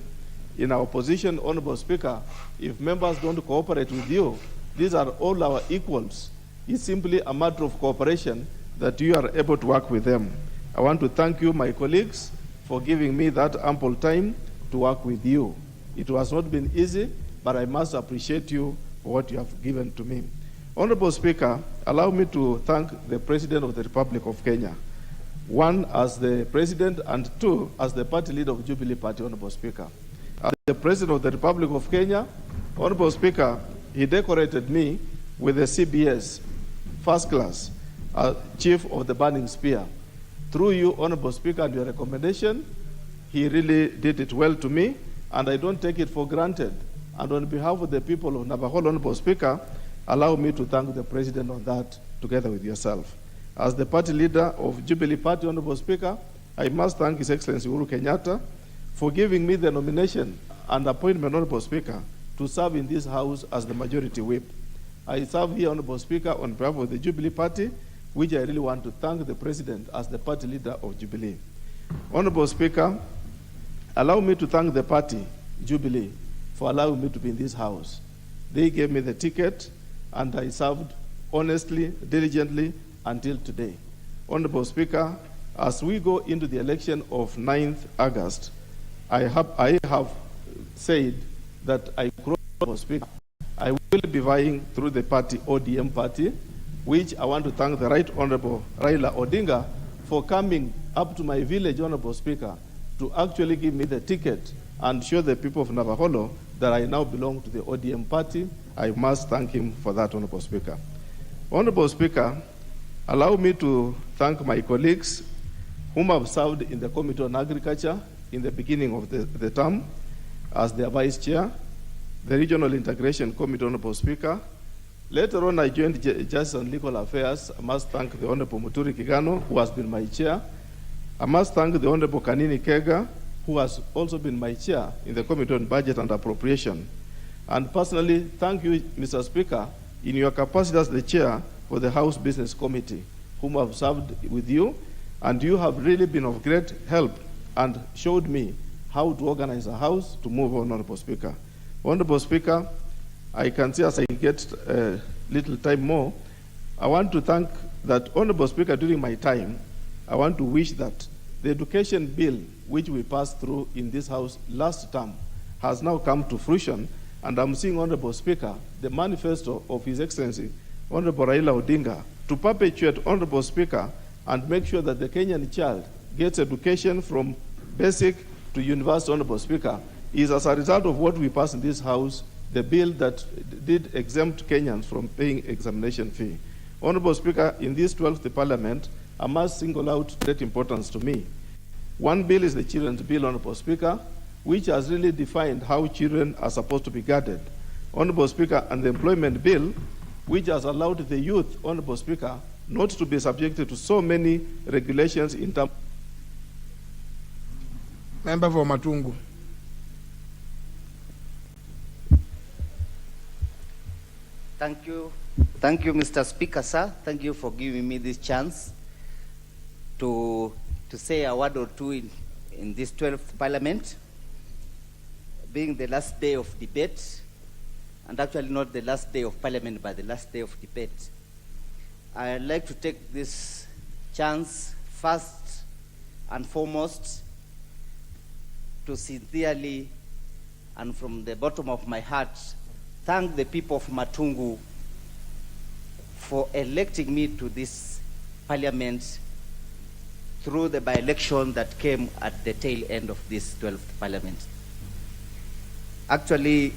in our position. Honorable Speaker, if members don't cooperate with you, these are all our equals. It's simply a matter of cooperation that you are able to work with them. I want to thank you, my colleagues, for giving me that ample time to work with you. It has not been easy, but I must appreciate you for what you have given to me. Honorable Speaker, allow me to thank the President of the Republic of Kenya. One, as the President, and two, as the party leader of Jubilee Party, Honorable Speaker. As the President of the Republic of Kenya, Honorable Speaker, he decorated me with the CBS First Class, Chief of the Burning Spear. Through you, Honorable Speaker, and your recommendation, he really did it well to me, and I don't take it for granted. And on behalf of the people of Navajo, Honorable Speaker, allow me to thank the President on that, together with yourself. As the party leader of Jubilee Party, Honorable Speaker, I must thank His Excellency Uhuru Kenyatta for giving me the nomination and appointment, Honorable Speaker, to serve in this House as the Majority Whip. I serve here, Honorable Speaker, on behalf of the Jubilee Party, which I really want to thank the President as the party leader of Jubilee. Honorable Speaker, allow me to thank the party, Jubilee, for allowing me to be in this House. They gave me the ticket, and I served honestly, diligently, until today. Honorable Speaker, as we go into the election of 9th August, I have said that Honorable Speaker, I will be vying through the party, ODM party, which I want to thank the Right Honorable Raila Odinga for coming up to my village, Honorable Speaker, to actually give me the ticket and show the people of Navajo that I now belong to the ODM party. I must thank him for that, Honorable Speaker. Honorable Speaker, allow me to thank my colleagues whom have served in the Committee on Agriculture in the beginning of the term as their Vice Chair, the Regional Integration Committee, Honorable Speaker. Later on, I joined Justice and Legal Affairs. I must thank the Honorable Muturi Kigano, who has been my chair. I must thank the Honorable Kanini Kega, who has also been my chair in the Committee on Budget and Appropriation. And personally, thank you, Mr. Speaker, in your capacity as the chair for the House Business Committee, whom I have served with you, and you have really been of great help and showed me how to organize a house to move, Honorable Speaker. Honorable Speaker, I can see as I get a little time more, I want to thank that, Honorable Speaker, during my time, I want to wish that the education bill which we passed through in this House last term has now come to fruition, and I'm seeing, Honorable Speaker, the manifesto of His Excellency, Honorable Raila Odinga, to perpetuate, Honorable Speaker, and make sure that the Kenyan child gets education from basic to university, Honorable Speaker, is as a result of what we passed in this House, the bill that did exempt Kenyans from paying examination fee. Honorable Speaker, in this 12th Parliament, I must single out great importance to me. One bill is the Children's Bill, Honorable Speaker, which has really defined how children are supposed to be guarded. Honorable Speaker, and the Employment Bill, which has allowed the youth, Honorable Speaker, not to be subjected to so many regulations in terms. Member for Matungu. Thank you, Mr. Speaker, sir. Thank you for giving me this chance to say a word or two in this 12th Parliament, being the last day of debate, and actually not the last day of Parliament, but the last day of debate. I'd like to take this chance first and foremost to sincerely and from the bottom of my heart thank the people of Matungu for electing me to this Parliament through the by-election that came at the tail end of this 12th Parliament. Actually,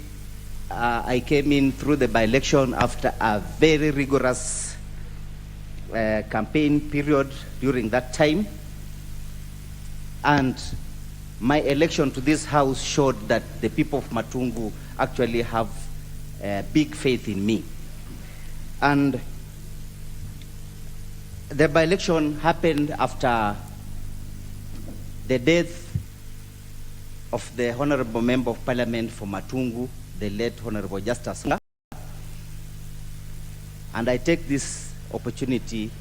I came in through the by-election after a very rigorous campaign period during that time, and my election to this House showed that the people of Matungu actually have big faith in me. And the by-election happened after the death of the Honorable Member of Parliament for Matungu, the late Honorable Justice Nga. And I take this opportunity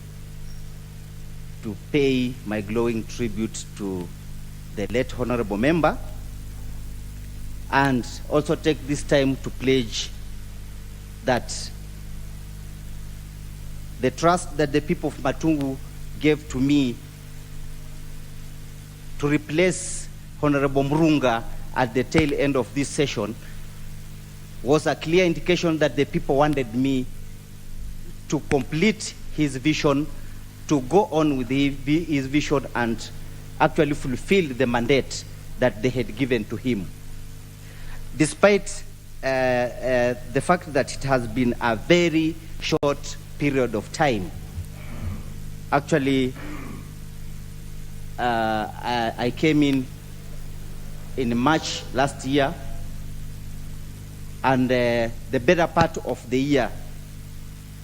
to pay my glowing tribute to the late Honorable Member, and also take this time to pledge that the trust that the people of Matungu gave to me to replace Honorable Murunga at the tail end of this session was a clear indication that the people wanted me to complete his vision, to go on with his vision and actually fulfill the mandate that they had given to him. Despite the fact that it has been a very short period of time. Actually, I came in March last year, and the better part of the year,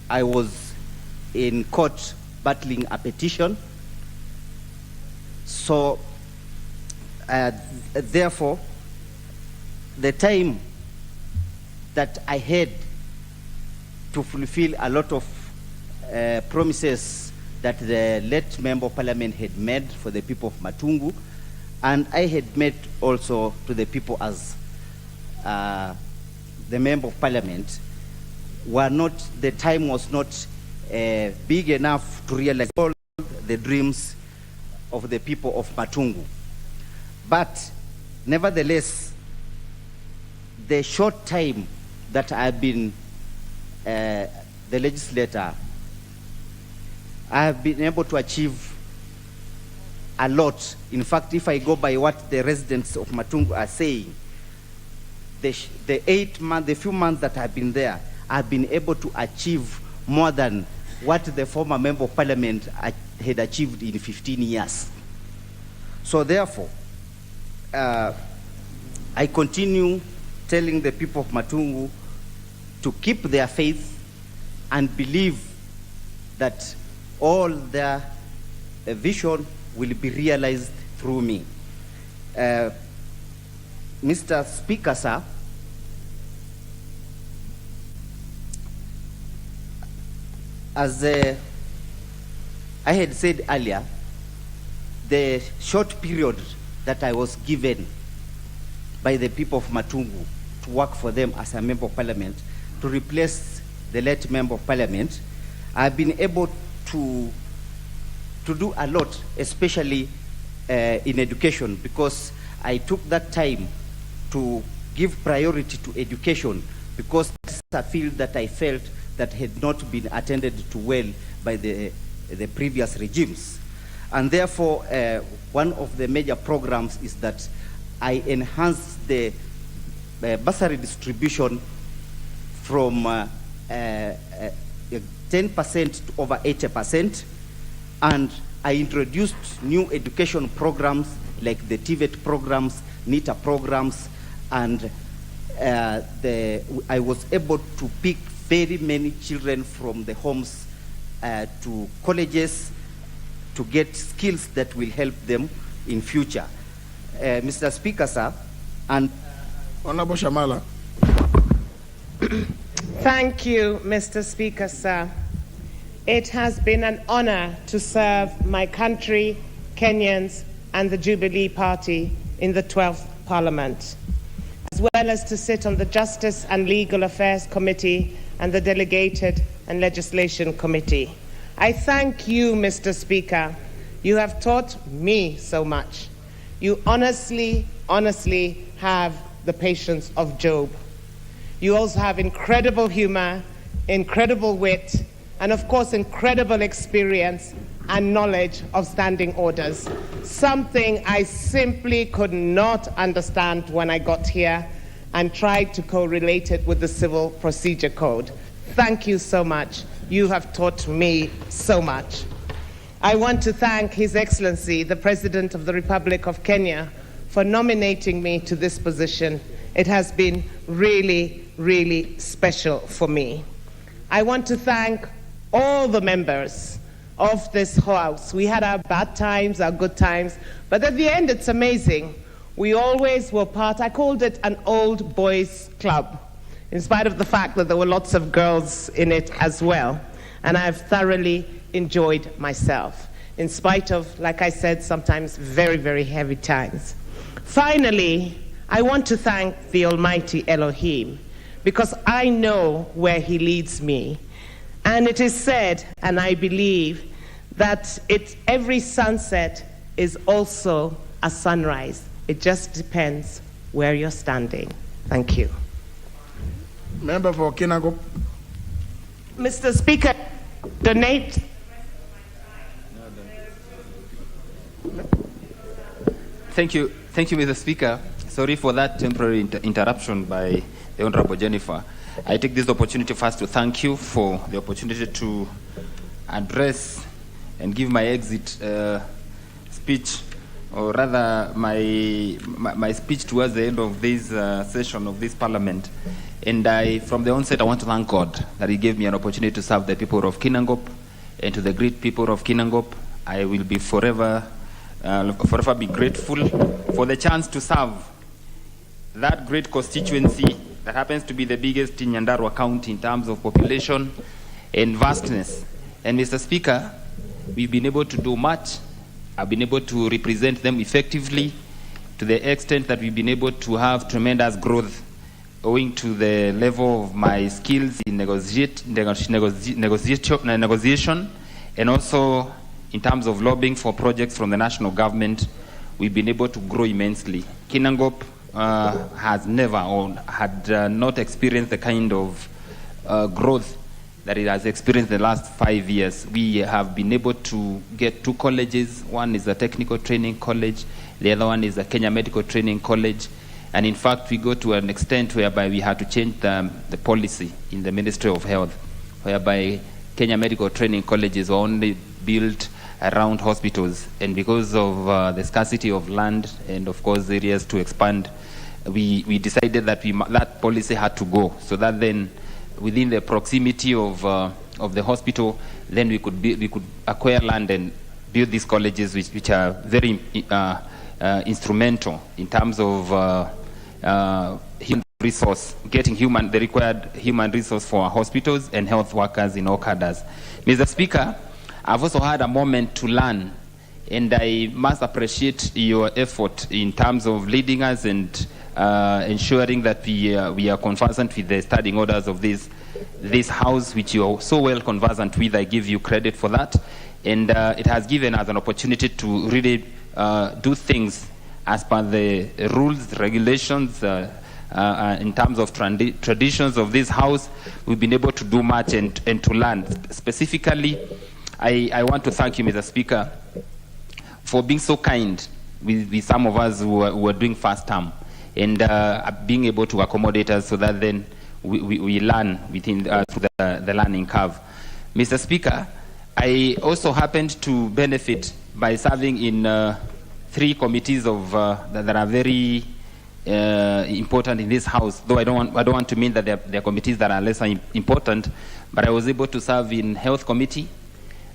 I was in court battling a petition. So, therefore, the time that I had to fulfill a lot of promises that the late Member of Parliament had made for the people of Matungu, and I had made also to the people as the Member of Parliament, the time was not big enough to realize all the dreams of the people of Matungu. But nevertheless, the short time that I've been the legislator, I have been able to achieve a lot. In fact, if I go by what the residents of Matungu are saying, the few months that I've been there, I've been able to achieve more than what the former Member of Parliament had achieved in 15 years. So therefore, I continue telling the people of Matungu to keep their faith and believe that all their vision will be realized through me. Mr. Speaker, sir, as I had said earlier, the short period that I was given by the people of Matungu to work for them as a member of parliament, to replace the late member of parliament, I've been able to do a lot, especially in education, because I took that time to give priority to education, because it's a field that I felt that had not been attended to well by the previous regimes. And therefore, one of the major programs is that I enhanced the bursary distribution from 10% to over 80%, and I introduced new education programs like the TVET programs, NITA programs, and I was able to pick very many children from the homes to colleges to get skills that will help them in future. Mr. Speaker, sir, and Honorable Shamala. Thank you, Mr. Speaker, sir. It has been an honor to serve my country, Kenyans, and the Jubilee Party in the 12th Parliament, as well as to sit on the Justice and Legal Affairs Committee and the Delegated and Legislation Committee. I thank you, Mr. Speaker. You have taught me so much. You honestly have the patience of Job. You also have incredible humor, incredible wit, and of course, incredible experience and knowledge of standing orders, something I simply could not understand when I got here and tried to correlate it with the Civil Procedure Code. Thank you so much. You have taught me so much. I want to thank His Excellency, the President of the Republic of Kenya, for nominating me to this position. It has been really, really special for me. I want to thank all the members of this house. We had our bad times, our good times, but at the end it's amazing. We always were part, I called it an old boys club, in spite of the fact that there were lots of girls in it as well. And I've thoroughly enjoyed myself, in spite of, like I said, sometimes very, very heavy times. Finally, I want to thank the Almighty Elohim, because I know where He leads me. And it is said, and I believe, that every sunset is also a sunrise. It just depends where you're standing. Thank you. Member for Kinangop. Mr. Speaker, donate. Thank you, Mr. Speaker. Sorry for that temporary interruption by the Honorable Jennifer. I take this opportunity first to thank you for the opportunity to address and give my exit speech, or rather my speech towards the end of this session of this Parliament. And from the onset, I want to thank God that He gave me an opportunity to serve the people of Kinangop, and to the great people of Kinangop, I will be forever be grateful for the chance to serve that great constituency that happens to be the biggest in Nyandarua County in terms of population and vastness. And Mr. Speaker, we've been able to do much. I've been able to represent them effectively to the extent that we've been able to have tremendous growth owing to the level of my skills in negotiation, and also in terms of lobbying for projects from the national government. We've been able to grow immensely. Kinangop has never or had not experienced the kind of growth that it has experienced in the last 5 years. We have been able to get 2 colleges. One is a technical training college. The other one is a Kenya Medical Training College. And in fact, we go to an extent whereby we had to change the policy in the Ministry of Health, whereby Kenya Medical Training Colleges were only built around hospitals. And because of the scarcity of land and, of course, areas to expand, we decided that that policy had to go, so that then within the proximity of the hospital, then we could acquire land and build these colleges, which are very instrumental in terms of human resource, getting the required human resource for our hospitals and health workers in all cadres. Mr. Speaker, I've also had a moment to learn and I must appreciate your effort in terms of leading us and ensuring that we are conversant with the standing orders of this House, which you are so well conversant with. I give you credit for that. And it has given us an opportunity to really do things as per the rules, regulations, in terms of traditions of this House. We've been able to do much and to learn. Specifically, I want to thank you, Mr. Speaker, for being so kind with some of us who are doing first term, and being able to accommodate us so that then we learn within through the learning curve. Mr. Speaker, I also happened to benefit by serving in 3 committees that are very important in this House, though I don't want to mean that there are committees that are less important, but I was able to serve in Health Committee.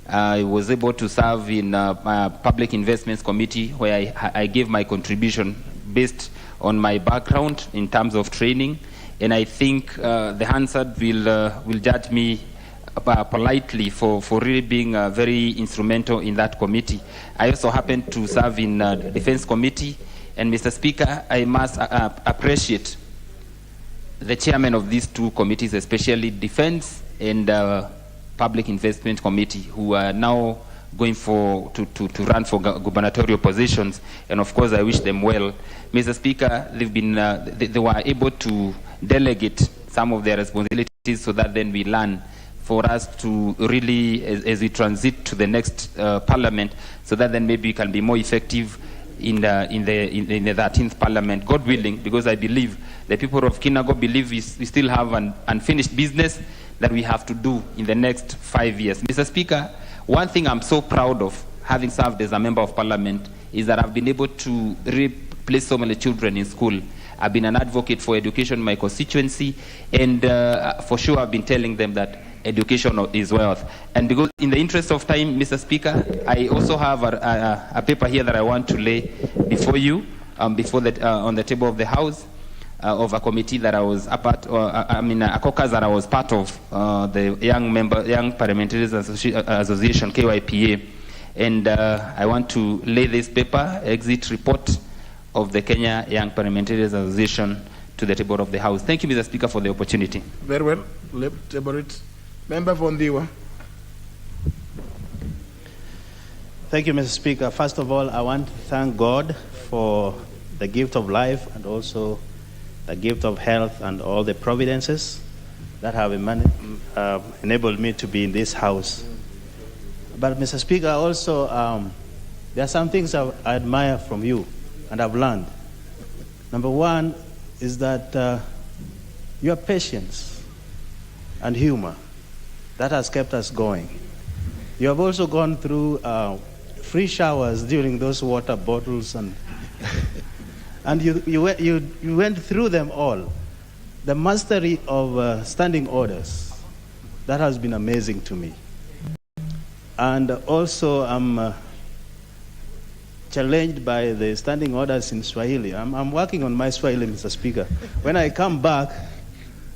I was able to serve in Public Investments Committee, where I gave my contribution based on my background in terms of training, and I think the Hansard will judge me politely for really being very instrumental in that committee. I also happen to serve in the Defense Committee, and Mr. Speaker, I must appreciate the chairman of these 2 committees, especially Defense and Public Investment Committee, who are now going to run for gubernatorial positions, and of course I wish them well. Mr. Speaker, they were able to delegate some of their responsibilities so that then we learn, for us to really, as we transit to the next Parliament, so that then maybe we can be more effective in the 13th Parliament, God willing, because I believe the people of Kinago believe we still have an unfinished business that we have to do in the next 5 years. Mr. Speaker, one thing I'm so proud of, having served as a member of Parliament, is that I've been able to place so many children in school. I've been an advocate for education in my constituency, and for sure I've been telling them that education is wealth. And because in the interest of time, Mr. Speaker, I also have a paper here that I want to lay before you, on the table of the House, of a committee that I was a part, a caucus that I was part of, the Young Parliamentary Association, KYPA. And I want to lay this paper, exit report of the Kenya Young Parliamentary Association, to the table of the House. Thank you, Mr. Speaker, for the opportunity. Very well. Let's table it. Member von Diwa. Thank you, Mr. Speaker. First of all, I want to thank God for the gift of life and also the gift of health and all the providences that have enabled me to be in this House. But, Mr. Speaker, also there are some things I admire from you and I've learned. Number one is that your patience and humor, that has kept us going. You have also gone through free showers during those water bottles, and you went through them all. The mastery of standing orders, that has been amazing to me. And also I'm challenged by the standing orders in Swahili. I'm working on my Swahili, Mr. Speaker. When I come back,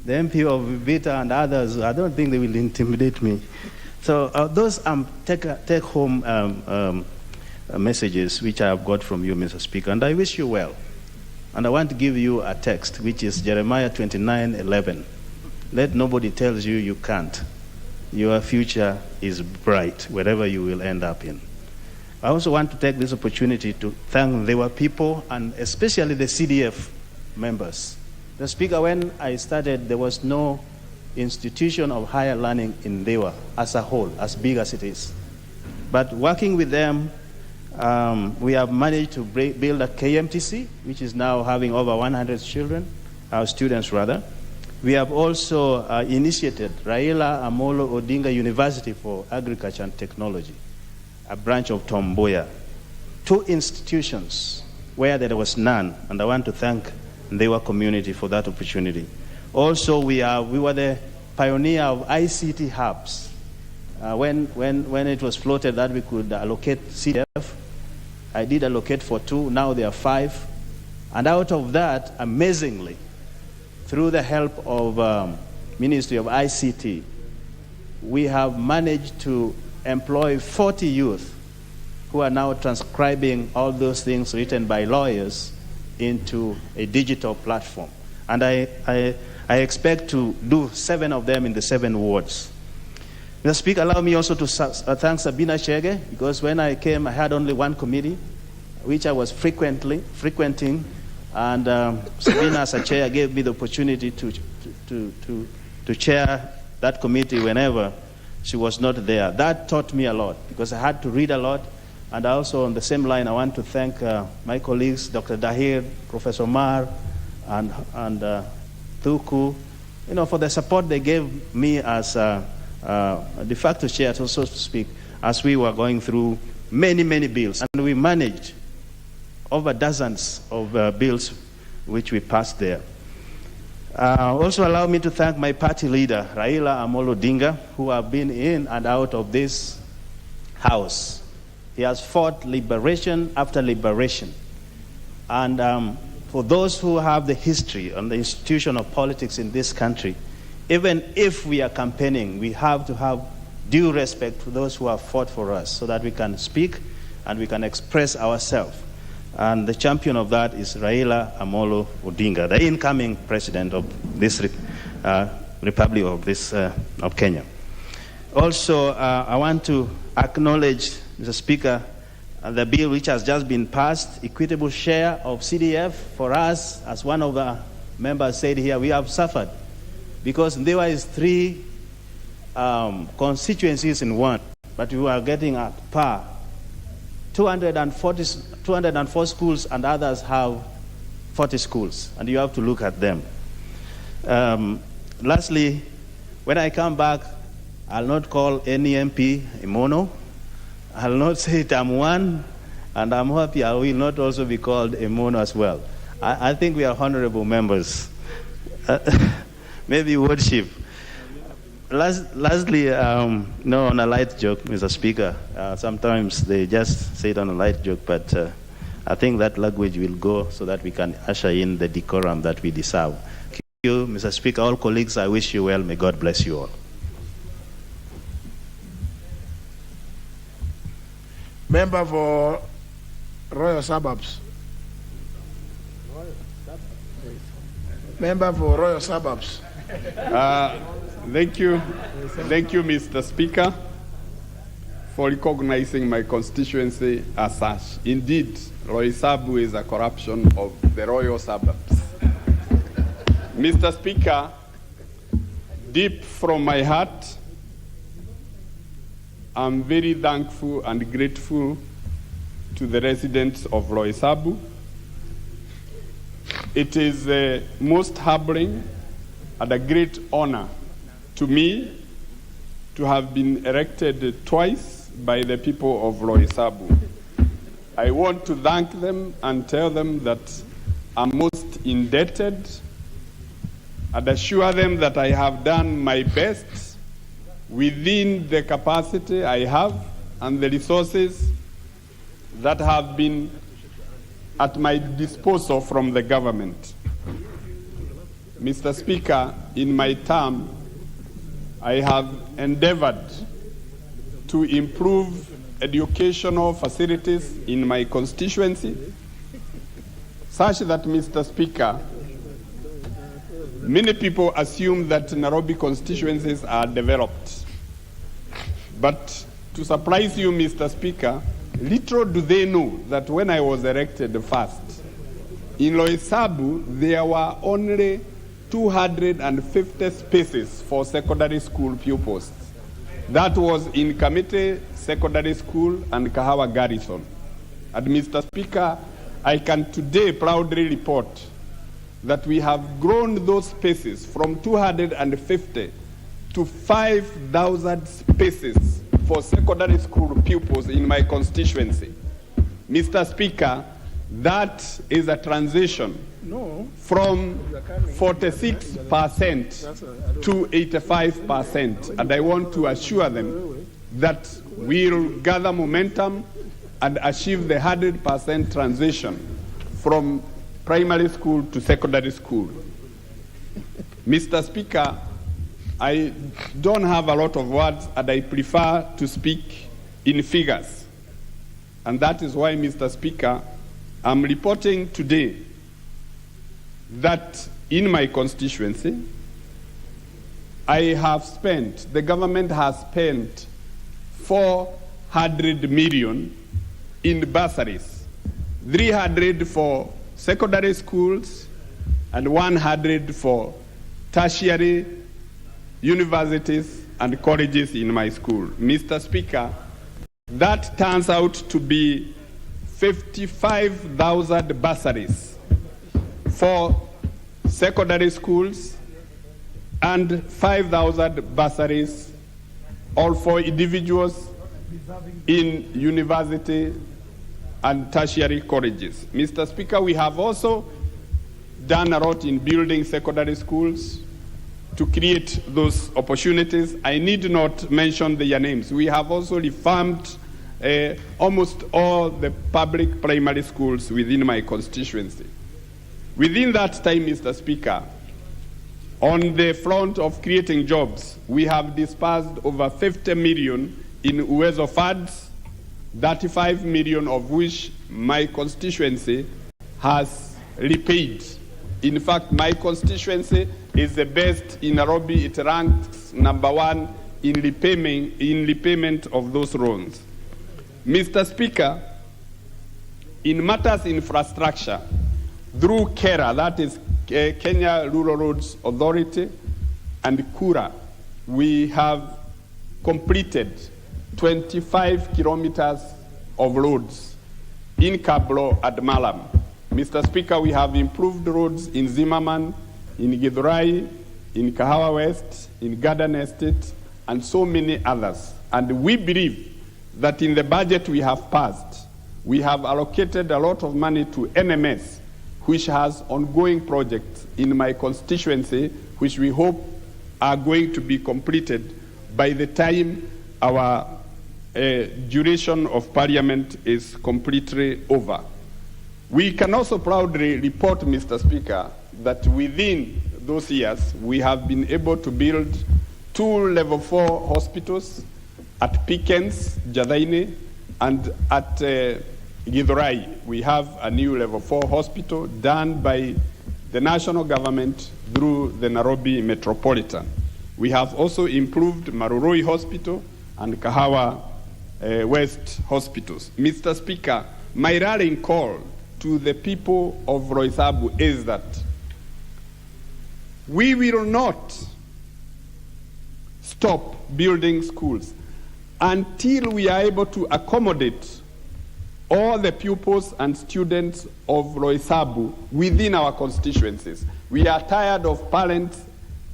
the MP of Vita and others, I don't think they will intimidate me. So those take-home messages which I have got from you, Mr. Speaker, and I wish you well. And I want to give you a text, which is Jeremiah 29:11. Let nobody tell you you can't. Your future is bright, wherever you will end up in. I also want to take this opportunity to thank Lewa people, and especially the CDF members. The Speaker, when I started, there was no institution of higher learning in Lewa as a whole, as big as it is. But working with them, we have managed to build a KMTC, which is now having over 100 students rather. We have also initiated Raila Amolo Odinga University for Agriculture and Technology, a branch of Tomboya. 2 institutions where there was none, and I want to thank the community for that opportunity. Also, we were the pioneer of ICT hubs. When it was floated that we could allocate CDF, I did allocate for 2, now there are 5. And out of that, amazingly, through the help of Ministry of ICT, we have managed to employ 40 youth who are now transcribing all those things written by lawyers into a digital platform. And I expect to do 7 of them in the 7 wards. Mr. Speaker, allow me also to thank Sabina Chege, because when I came, I had only one committee, which I was frequenting, and Sabina, as a chair, gave me the opportunity to chair that committee whenever she was not there. That taught me a lot, because I had to read a lot. And also on the same line, I want to thank my colleagues, Dr. Dahir, Professor Mar, and Thuku, for the support they gave me as de facto chair, so to speak, as we were going through many, many bills. And we managed over dozens of bills which we passed there. Also allow me to thank my party leader, Raila Amolo Odinga, who have been in and out of this house. He has fought liberation after liberation. And for those who have the history on the institution of politics in this country, even if we are campaigning, we have to have due respect to those who have fought for us so that we can speak and we can express ourselves. And the champion of that is Raila Amolo Odinga, the incoming president of this Republic of Kenya. Also, I want to acknowledge, Mr. Speaker, the bill which has just been passed, equitable share of CDF. For us, as one of the members said here, we have suffered because there was 3 constituencies in one, but we were getting at par. 204 schools, and others have 40 schools, and you have to look at them. Lastly, when I come back, I'll not call any MP a mono. I'll not say it I'm one, and I'm happy I will not also be called a mono as well. I think we are honorable members. Maybe worship. Lastly, on a light joke, Mr. Speaker, sometimes they just say it on a light joke, but I think that language will go so that we can usher in the decorum that we deserve. Thank you, Mr. Speaker. All colleagues, I wish you well. May God bless you all. Member for Royal Suburbs. Member for Royal Suburbs. Thank you, Mr. Speaker, for recognizing my constituency as such. Indeed, Roysabu is a corruption of the Royal Suburbs. Mr. Speaker, deep from my heart, I'm very thankful and grateful to the residents of Roysabu. It is most humbling and a great honor to me to have been elected twice by the people of Roysabu. I want to thank them and tell them that I'm most indebted and assure them that I have done my best within the capacity I have and the resources that have been at my disposal from the government. Mr. Speaker, in my term, I have endeavored to improve educational facilities in my constituency, such that, Mr. Speaker, many people assume that Nairobi constituencies are developed. But to surprise you, Mr. Speaker, little do they know that when I was elected first, in Roysabu, there were only 250 spaces for secondary school pupils. That was in Kamite Secondary School and Kahawa Garrison. And Mr. Speaker, I can today proudly report that we have grown those spaces from 250 to 5,000 spaces for secondary school pupils in my constituency. Mr. Speaker, that is a transition from 46% to 85%. And I want to assure them that we'll gather momentum and achieve the 100% transition from primary school to secondary school. Mr. Speaker, I don't have a lot of words and I prefer to speak in figures. And that is why, Mr. Speaker, I'm reporting today that in my constituency, the government has spent 400 million in bursaries, 300 for secondary schools and 100 for tertiary universities and colleges in my school. Mr. Speaker, that turns out to be 55,000 bursaries for secondary schools and 5,000 bursaries all for individuals in university and tertiary colleges. Mr. Speaker, we have also done a lot in building secondary schools to create those opportunities. I need not mention their names. We have also revamped almost all the public primary schools within my constituency. Within that time, Mr. Speaker, on the front of creating jobs, we have disbursed over 50 million in Uwezo funds, 35 million of which my constituency has repaid. In fact, my constituency is the best in Nairobi. It ranks #1 in repayment of those loans. Mr. Speaker, in matters infrastructure, through KERA, that is Kenya Rural Roads Authority, and KURA, we have completed 25 kilometers of roads in Kablo and Malam. Mr. Speaker, we have improved roads in Zimmerman, in Githurai, in Kahawa West, in Garden Estate, and so many others. And we believe that in the budget we have passed, we have allocated a lot of money to NMS, which has ongoing projects in my constituency, which we hope are going to be completed by the time our duration of Parliament is completely over. We can also proudly report, Mr. Speaker, that within those years, we have been able to build 2 level 4 hospitals at Pickens, Jadaini, and at Githurai. We have a new level 4 hospital done by the national government through the Nairobi Metropolitan. We have also improved Maruroi Hospital and Kahawa West hospitals. Mr. Speaker, my rallying call to the people of Roysabu is that we will not stop building schools until we are able to accommodate all the pupils and students of Roysabu within our constituencies. We are tired of parents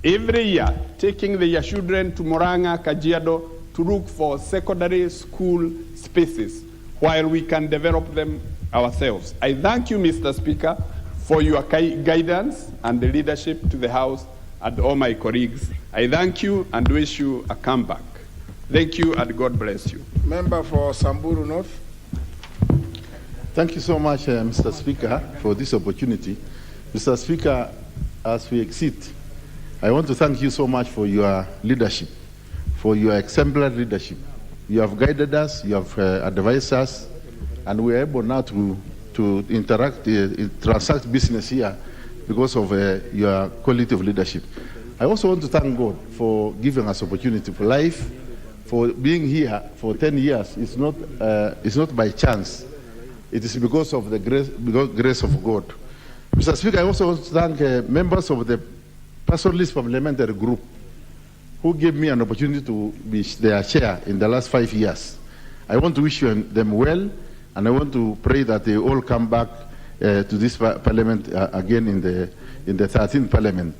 every year taking their children to Murang'a, Kajiado to look for secondary school spaces while we can develop them ourselves. I thank you, Mr. Speaker, for your guidance and the leadership to the House and all my colleagues. I thank you and wish you a comeback. Thank you and God bless you. Member for Samburu North. Thank you so much, Mr. Speaker, for this opportunity. Mr. Speaker, as we exit, I want to thank you so much for your leadership, for your exemplary leadership. You have guided us, you have advised us, and we are able now to transact business here because of your quality of leadership. I also want to thank God for giving us opportunity for life, for being here for 10 years. It's not by chance. It is because of the grace of God. Mr. Speaker, I also want to thank members of the Pastoralist Parliamentary Group who gave me an opportunity to be their chair in the last 5 years. I want to wish them well, and I want to pray that they all come back to this Parliament again in the 13th Parliament.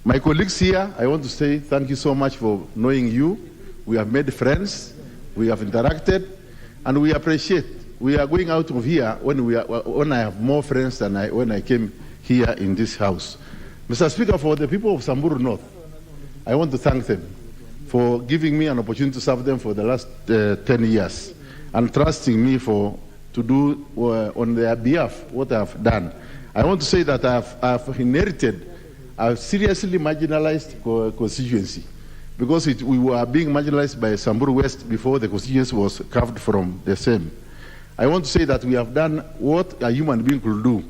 My colleagues here, I want to say thank you so much for knowing you. We have made friends, we have interacted, and we appreciate. We are going out of here when I have more friends than when I came here in this house. Mr. Speaker, for the people of Samburu North, I want to thank them for giving me an opportunity to serve them for the last 10 years and trusting me to do on their behalf what I have done. I want to say that I have inherited a seriously marginalized constituency because we were being marginalized by Samburu West before the constituency was carved from the same. I want to say that we have done what a human being could do.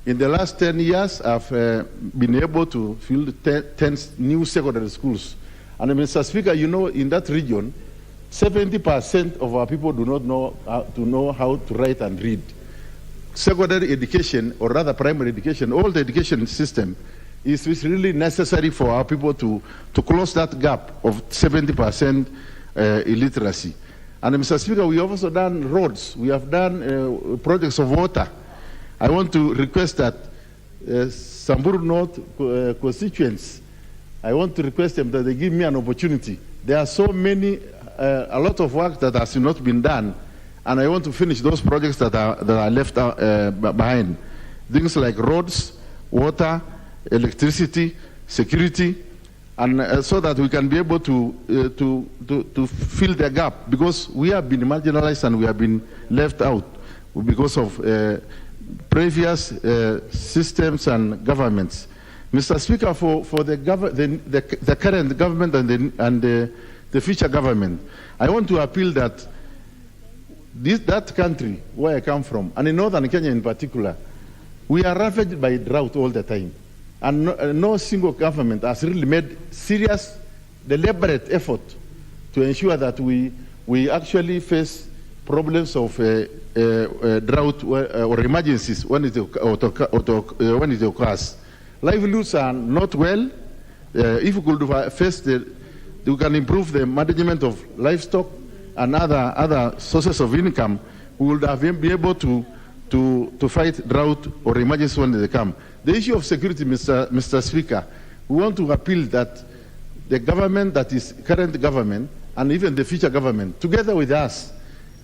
In the last 10 years, I've been able to fill 10 new secondary schools. And Mr. Speaker, you know, in that region, 70% of our people do not know how to write and read. Secondary education, or rather primary education, all the education system is really necessary for our people to close that gap of 70% illiteracy. And Mr. Speaker, we have also done roads. We have done projects of water. I want to request that Samburu North constituents, I want to request them that they give me an opportunity. There are so many, a lot of work that has not been done, and I want to finish those projects that are left behind. Things like roads, water, electricity, security, and so that we can be able to fill the gap, because we have been marginalized and we have been left out because of previous systems and governments. Mr. Speaker, for the current government and the future government, I want to appeal that that country where I come from, and in northern Kenya in particular, we are ravaged by drought all the time. And no single government has really made serious, deliberate effort to ensure that we actually face problems of drought or emergencies when it occurs. Livelihoods are not well. If we could first, we can improve the management of livestock and other sources of income, we would have been able to fight drought or emergencies when they come. The issue of security, Mr. Speaker, we want to appeal that the government that is current government and even the future government, together with us,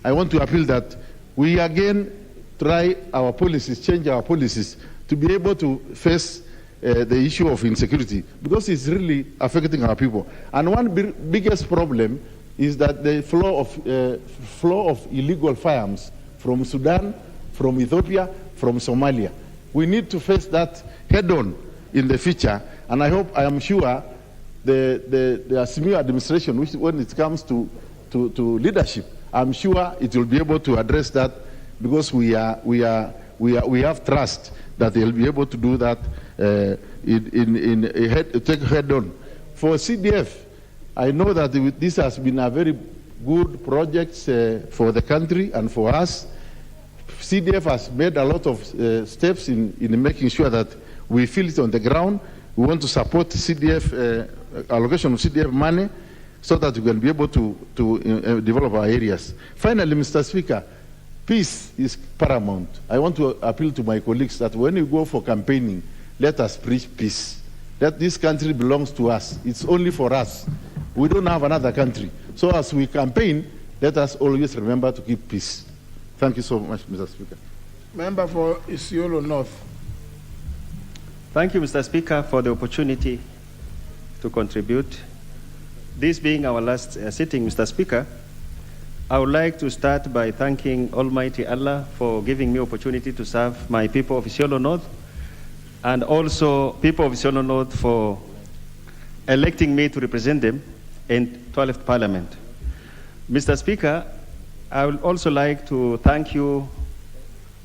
I want to appeal that we again try our policies, change our policies to be able to face the issue of insecurity, because it's really affecting our people. And one biggest problem is that the flow of illegal firearms from Sudan, from Ethiopia, from Somalia. We need to face that head-on in the future, and I am sure the Asimiu administration, which when it comes to leadership, I'm sure it will be able to address that, because we have trust that they'll be able to do that take head-on. For CDF, I know that this has been a very good project for the country and for us. CDF has made a lot of steps in making sure that we feel it on the ground. We want to support CDF, allocation of CDF money, so that we can be able to develop our areas. Finally, Mr. Speaker, peace is paramount. I want to appeal to my colleagues that when you go for campaigning, let us preach peace. That this country belongs to us. It's only for us. We don't have another country. So as we campaign, let us always remember to keep peace. Thank you so much, Mr. Speaker. Member for Isiolo North. Thank you, Mr. Speaker, for the opportunity to contribute. This being our last sitting, Mr. Speaker, I would like to start by thanking Almighty Allah for giving me opportunity to serve my people of Isiolo North, and also people of Isiolo North for electing me to represent them in 12th Parliament. Mr. Speaker, I would also like to thank you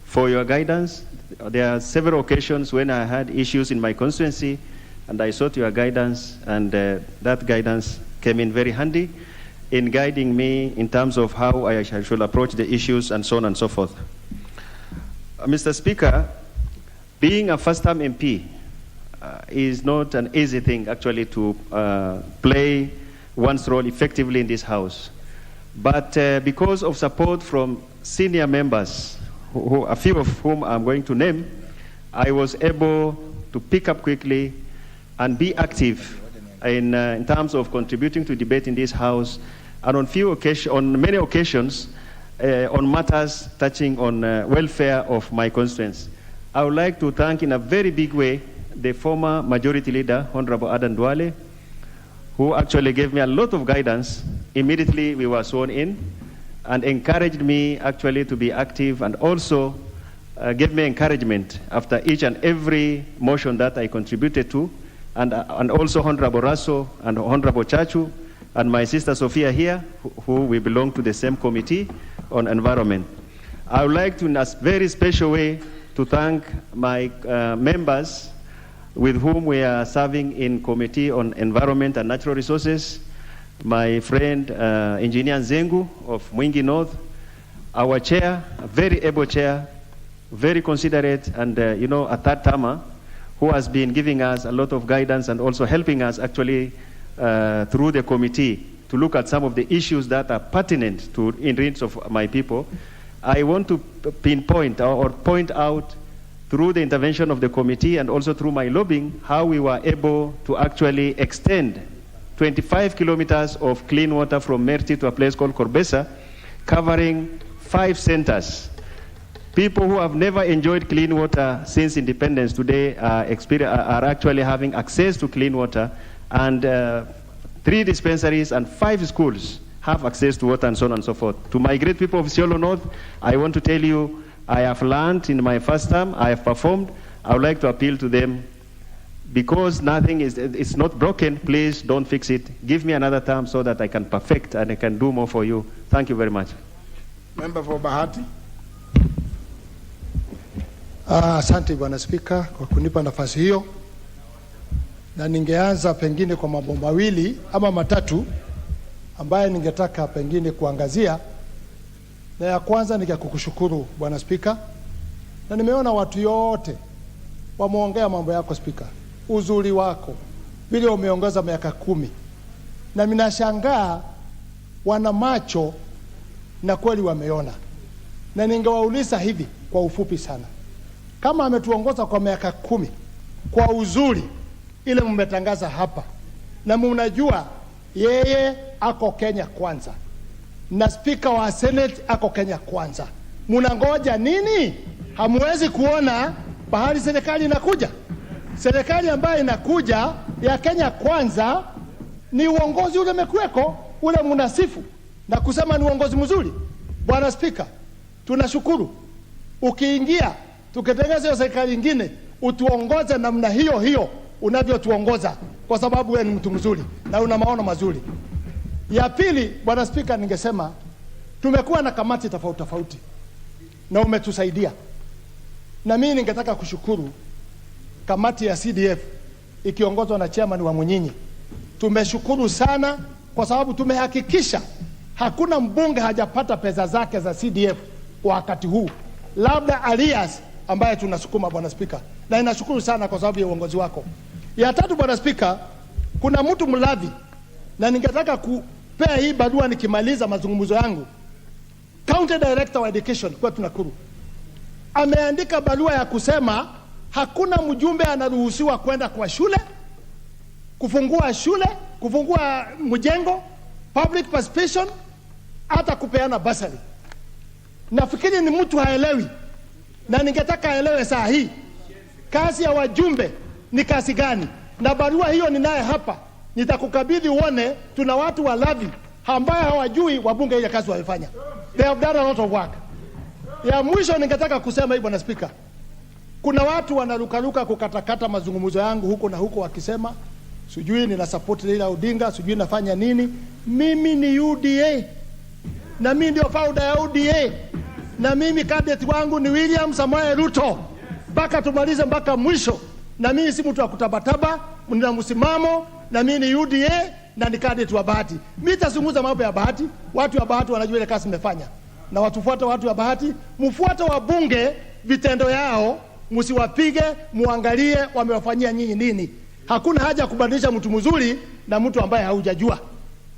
for your guidance. There are several occasions when I had issues in my constituency, and I sought your guidance, and that guidance came in very handy in guiding me in terms of how I should approach the issues and so on and so forth. Mr. Speaker, being a first-time MP is not an easy thing, actually, to play one's role effectively in this House. But because of support from senior members, a few of whom I'm going to name, I was able to pick up quickly and be active in terms of contributing to debate in this House, and on many occasions, on matters touching on welfare of my constituents. I would like to thank in a very big way the former Majority Leader, Honorable Adan Duale, who actually gave me a lot of guidance immediately we were sworn in, and encouraged me actually to be active, and also gave me encouragement after each and every motion that I contributed to, and also Honorable Raso and Honorable Chachu and my sister Sophia here, who we belong to the same committee on environment. I would like to, in a very special way, to thank my members with whom we are serving in Committee on Environment and Natural Resources, my friend Engineer Nzengu of Mwingi North, our chair, a very able chair, very considerate, and a third-timer who has been giving us a lot of guidance and also helping us actually through the committee to look at some of the issues that are pertinent to in needs of my people. I want to pinpoint or point out through the intervention of the committee and also through my lobbying how we were able to actually extend 25 kilometers of clean water from Merti to a place called Korbesa, covering 5 centers. People who have never enjoyed clean water since independence today are actually having access to clean water, and 3 dispensaries and 5 schools have access to water, and so on and so forth. To my great people of Isiolo North, I want to tell you, I have learned in my first term, I have performed. I would like to appeal to them, because nothing is, it's not broken, please don't fix it. Give me another term so that I can perfect and I can do more for you. Thank you very much. Member for Bahati. Asante Bwana Spika kwa kunipa nafasi hiyo, na ningeanza pengine kwa mambo mawili ama matatu ambaye ningetaka pengine kuangazia. Na ya kwanza ni kukushukuru Bwana Spika, na nimeona watu yote wameongea mambo yako Spika, uzuri wako vile umeongoza miaka 10, na minashangaa wana macho na kweli wameona. Na ningewauliza hivi kwa ufupi sana, kama ametuongoza kwa miaka 10 kwa uzuri ile mmetangaza hapa, na mnajua yeye ako Kenya kwanza na Speaker wa Senate ako Kenya kwanza, mnangoja nini? Hamwezi kuona bahari serikali inakuja? Serikali ambayo inakuja ya Kenya kwanza ni uongozi ule mekuweko, ule mnasifu na kusema ni uongozi mzuri. Bwana Speaker, tunashukuru. Ukiingia tukitengeza hiyo serikali nyingine, utuongoze namna hiyo hiyo unavyotuongoza, kwa sababu wewe ni mtu mzuri na una maono mazuri. Ya pili, Bwana Speaker, ningesema tumekuwa na kamati tofauti tofauti na umetusaidia, na mimi ningetaka kushukuru kamati ya CDF ikiongozwa na chairman wa Munyinyi. Tumeshukuru sana kwa sababu tumehakikisha hakuna mbunge hajapata pesa zake za CDF wakati huu, labda alias ambaye tunasukuma Bwana Speaker, na ninashukuru sana kwa sababu ya uongozi wako. Ya tatu, Bwana Speaker, kuna mtu mlavi, na ningetaka kupea hii barua nikimaliza mazungumzo yangu. County Director wa Education kwa Nakuru ameandika barua ya kusema hakuna mjumbe anaruhusiwa kwenda kwa shule, kufungua mjengo, public participation, hata kupeana basari. Nafikiri ni mtu haelewi, na ningetaka aelewe saa hii kazi ya wajumbe ni kazi gani. Na barua hiyo ninaye hapa, nitakukabidhi uone. Tuna watu walavi ambao hawajui wabunge ile kazi wamefanya. They have done a lot of work. Ya mwisho ningetaka kusema hii Bwana Speaker, kuna watu wanarukaruka kukatakata mazungumzo yangu huko na huko wakisema sijui nina support Raila Odinga, sijui nafanya nini. Mimi ni UDA, na mimi ndio founder ya UDA, na mimi candidate wangu ni William Samoei Ruto mpaka tumalize mpaka mwisho. Na mimi si mtu wa kutabataba, nina msimamo, na mimi ni UDA na ni candidate wa Bahati. Mimi tazungumza mambo ya Bahati, watu wa Bahati wanajua ile kazi nimefanya, na watufuate watu wa Bahati, mfuate wabunge vitendo yao, msiwapige, muangalie wamewafanyia nyinyi nini. Hakuna haja ya kubadilisha mtu mzuri na mtu ambaye haujajua.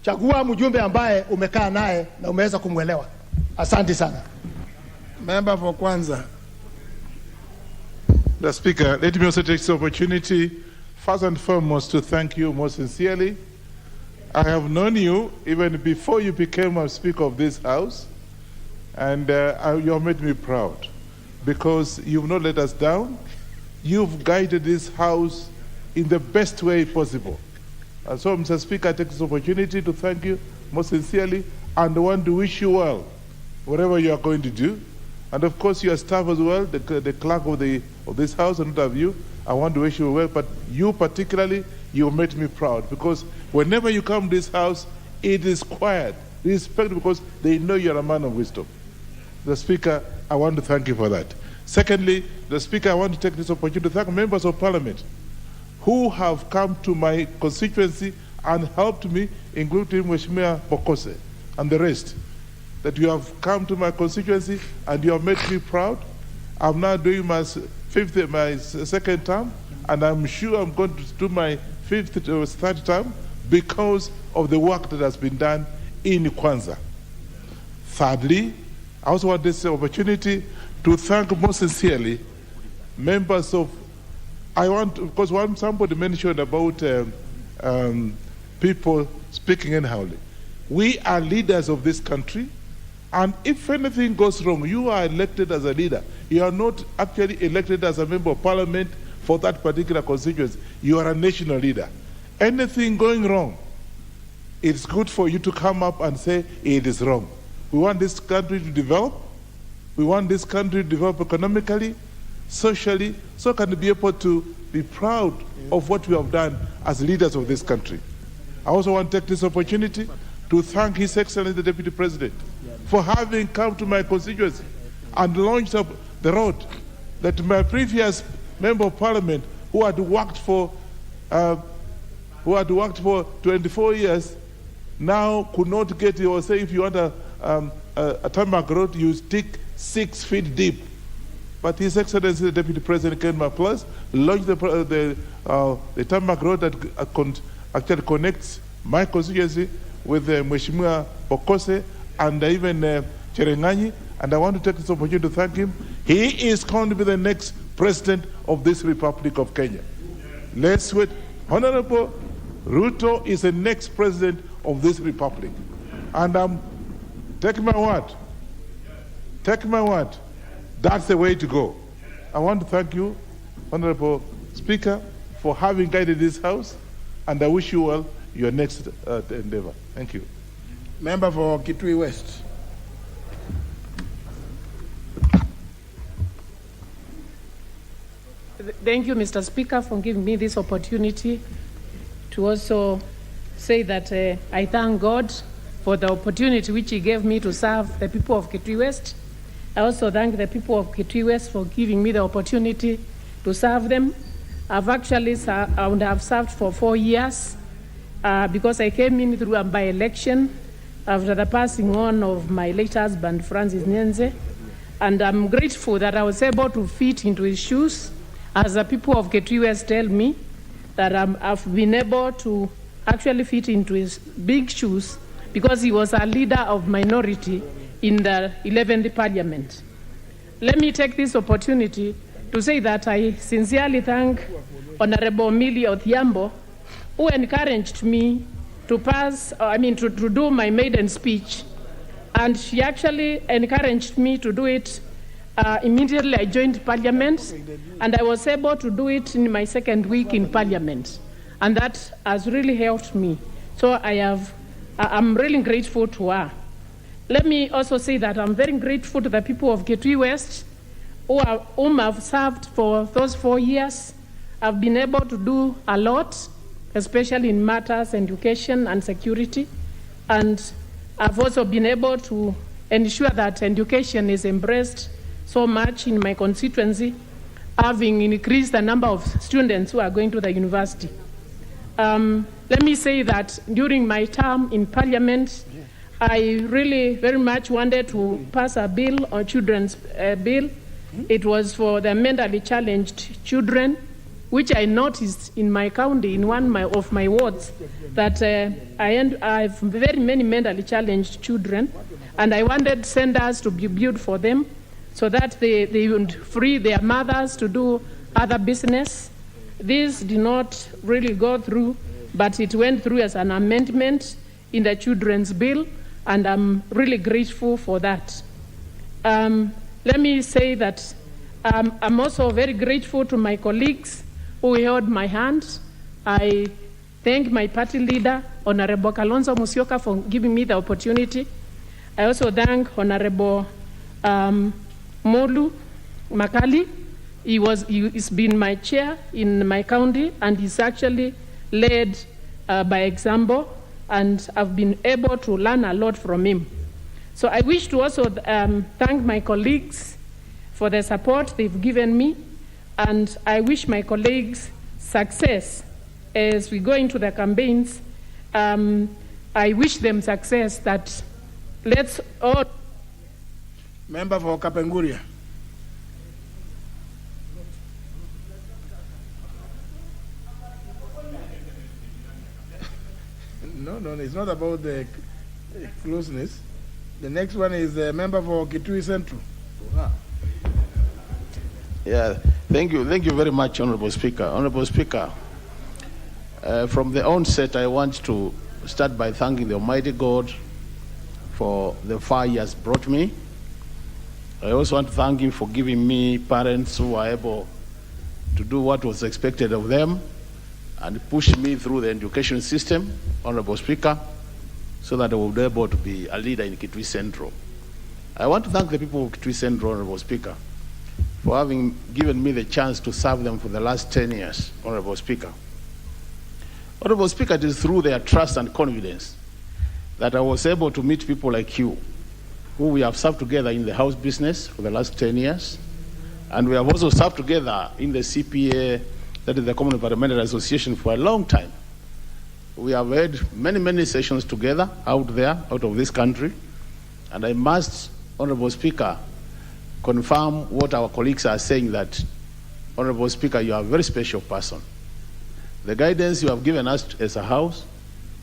Chagua mjumbe ambaye umekaa naye na umeweza kumuelewa. Asante sana. Member for Kwanza. The Speaker, let me also take this opportunity, first and foremost, to thank you most sincerely. I have known you even before you became a Speaker of this House, and you have made me proud because you've not let us down. You've guided this House in the best way possible. And so, Mr. Speaker, I take this opportunity to thank you most sincerely, and I want to wish you well, whatever you are going to do. And of course, your staff as well, the clerk of this House, and not of you, I want to wish you well, but you particularly, you made me proud, because whenever you come to this House, it is quiet, respect, because they know you're a man of wisdom. the Speaker, I want to thank you for that. Secondly, the Speaker, I want to take this opportunity to thank members of Parliament who have come to my constituency and helped me, including Mheshimiwa Bokose and the rest, that you have come to my constituency and you have made me proud. I'm now doing my second term, and I'm sure I'm going to do my third term because of the work that has been done in Kwanza. Thirdly, I also want this opportunity to thank most sincerely members of, because somebody mentioned about people speaking anyhow. We are leaders of this country, and if anything goes wrong, you are elected as a leader. You are not actually elected as a member of Parliament for that particular constituency. You are a national leader. Anything going wrong, it's good for you to come up and say it is wrong. We want this country to develop. We want this country to develop economically, socially, so can be able to be proud of what we have done as leaders of this country. I also want to take this opportunity to thank His Excellency the Deputy President for having come to my constituency and launched up the road that my previous member of Parliament, who had worked for 24 years, now could not get it, or say if you want a tarmac road, you stick 6 feet deep. But His Excellency the Deputy President came up plus, launched the tarmac road that actually connects my constituency with Mheshimiwa Bokose and even Cherengani, and I want to take this opportunity to thank him. He is going to be the next president of this Republic of Kenya. Let's wait. Honorable Ruto is the next president of this republic. And take my word. Take my word. That's the way to go. I want to thank you, Honorable Speaker, for having guided this House, and I wish you well your next endeavor. Thank you. Member for Kitui West. Thank you, Mr. Speaker, for giving me this opportunity to also say that I thank God for the opportunity which He gave me to serve the people of Kitui West. I also thank the people of Kitui West for giving me the opportunity to serve them. I've actually served for 4 years because I came in through a by-election after the passing on of my late husband, Francis Nyenze. And I'm grateful that I was able to fit into his shoes. As the people of Kitui West tell me, that I've been able to actually fit into his big shoes because he was a leader of minority in the 11th Parliament. Let me take this opportunity to say that I sincerely thank Honorable Millie Odhiambo, who encouraged me to to do my maiden speech. And she actually encouraged me to do it immediately I joined Parliament, and I was able to do it in my second week in Parliament. And that has really helped me. So I'm really grateful to her. Let me also say that I'm very grateful to the people of Kitui West whom I've served for those 4 years. I've been able to do a lot, especially in matters education and security. And I've also been able to ensure that education is embraced so much in my constituency, having increased the number of students who are going to the university. Let me say that during my term in Parliament, I really very much wanted to pass a bill, a children's bill. It was for the mentally challenged children, which I noticed in my county, in one of my wards, that I have very many mentally challenged children, and I wanted centers to be built for them so that they would free their mothers to do other business. This did not really go through, but it went through as an amendment in the children's bill, and I'm really grateful for that. Let me say that I'm also very grateful to my colleagues who held my hand. I thank my party leader, Honorable Kalonzo Musyoka, for giving me the opportunity. I also thank Honorable Molu Makali. He's been my chair in my county, and he's actually led by example, and I've been able to learn a lot from him. So I wish to also thank my colleagues for the support they've given me, and I wish my colleagues success as we go into the campaigns. I wish them success, that let's all... Member for Kapenguria. No, it's not about the closeness. The next one is the member for Kitui Central. Yeah, thank you very much, Honorable Speaker. Honorable Speaker, from the onset, I want to start by thanking the Almighty God for the far He has brought me. I also want to thank Him for giving me parents who are able to do what was expected of them and push me through the education system, Honorable Speaker, so that I will be able to be a leader in Kitui Central. I want to thank the people of Kitui Central, Honorable Speaker, for having given me the chance to serve them for the last 10 years, Honorable Speaker. Honorable Speaker, it is through their trust and confidence that I was able to meet people like you, who we have served together in the house business for the last 10 years, and we have also served together in the CPA, that is the Common Parliamentary Association, for a long time. We have had many sessions together out of this country, and I must, Honorable Speaker, confirm what our colleagues are saying, that, Honorable Speaker, you are a very special person. The guidance you have given us as a house,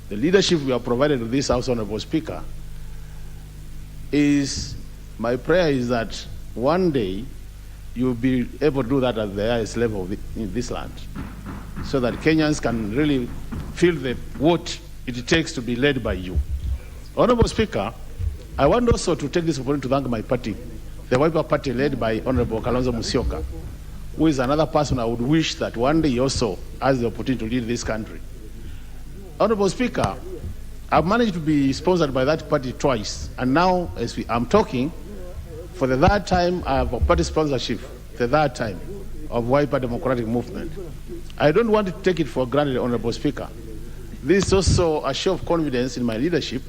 the leadership we have provided to this house, Honorable Speaker, my prayer is that one day you will be able to do that at the highest level in this land, so that Kenyans can really feel what it takes to be led by you. Honorable Speaker, I want also to take this opportunity to thank my party, the Wiper Party led by Honorable Kalonzo Musyoka, who is another person I would wish that one day he also has the opportunity to lead this country. Honorable Speaker, I've managed to be sponsored by that party twice, and now as I'm talking, for the third time, I have a party sponsorship, the third time, of Wiper Democratic Movement. I don't want to take it for granted, Honorable Speaker. This is also a show of confidence in my leadership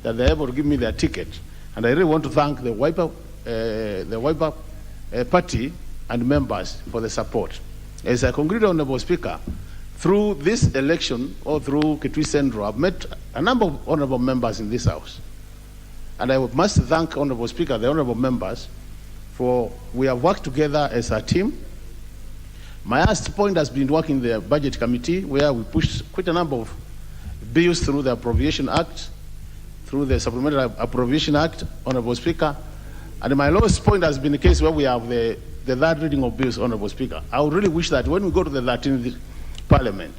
that they're able to give me their ticket, and I really want to thank the Wiper Party and members for the support. As I conclude, Honorable Speaker, through this election or through Kitui Central, I've met a number of honorable members in this house. And I must thank, Honorable Speaker, the honorable members, for we have worked together as a team. My last point has been working in the Budget Committee, where we pushed quite a number of bills through the Appropriation Act, through the Supplementary Appropriation Act, Honorable Speaker. And my lowest point has been the case where we have the third reading of bills, Honorable Speaker. I would really wish that when we go to the 13th Parliament,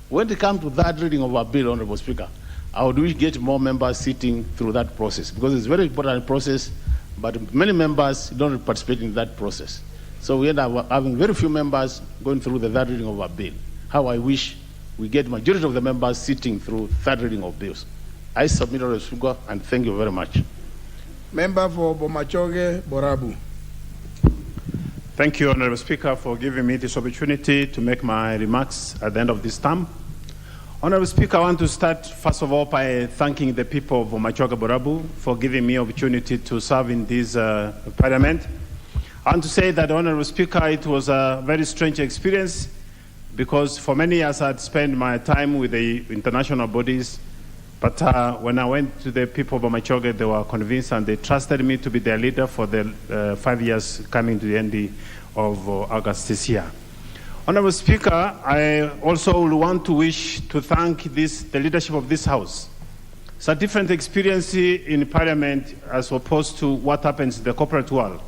when it comes to third reading of our bill, Honorable Speaker, I would wish get more members sitting through that process, because it's a very important process, but many members don't participate in that process. So we end up having very few members going through the third reading of our bill. How I wish we get majority of the members sitting through third reading of bills. I submit, Honorable Speaker, and thank you very much. Member for Bomachoge, Borabu. Thank you, Honorable Speaker, for giving me this opportunity to make my remarks at the end of this term. Honorable Speaker, I want to start, first of all, by thanking the people of Bomachoge, Borabu for giving me opportunity to serve in this Parliament. I want to say that, Honorable Speaker, it was a very strange experience, because for many years I had spent my time with the international bodies, but when I went to the people of Bomachoge, they were convinced and they trusted me to be their leader for the 5 years coming to the end of August this year. Honorable Speaker, I also want to thank the leadership of this House. It's a different experience in Parliament as opposed to what happens in the corporate world.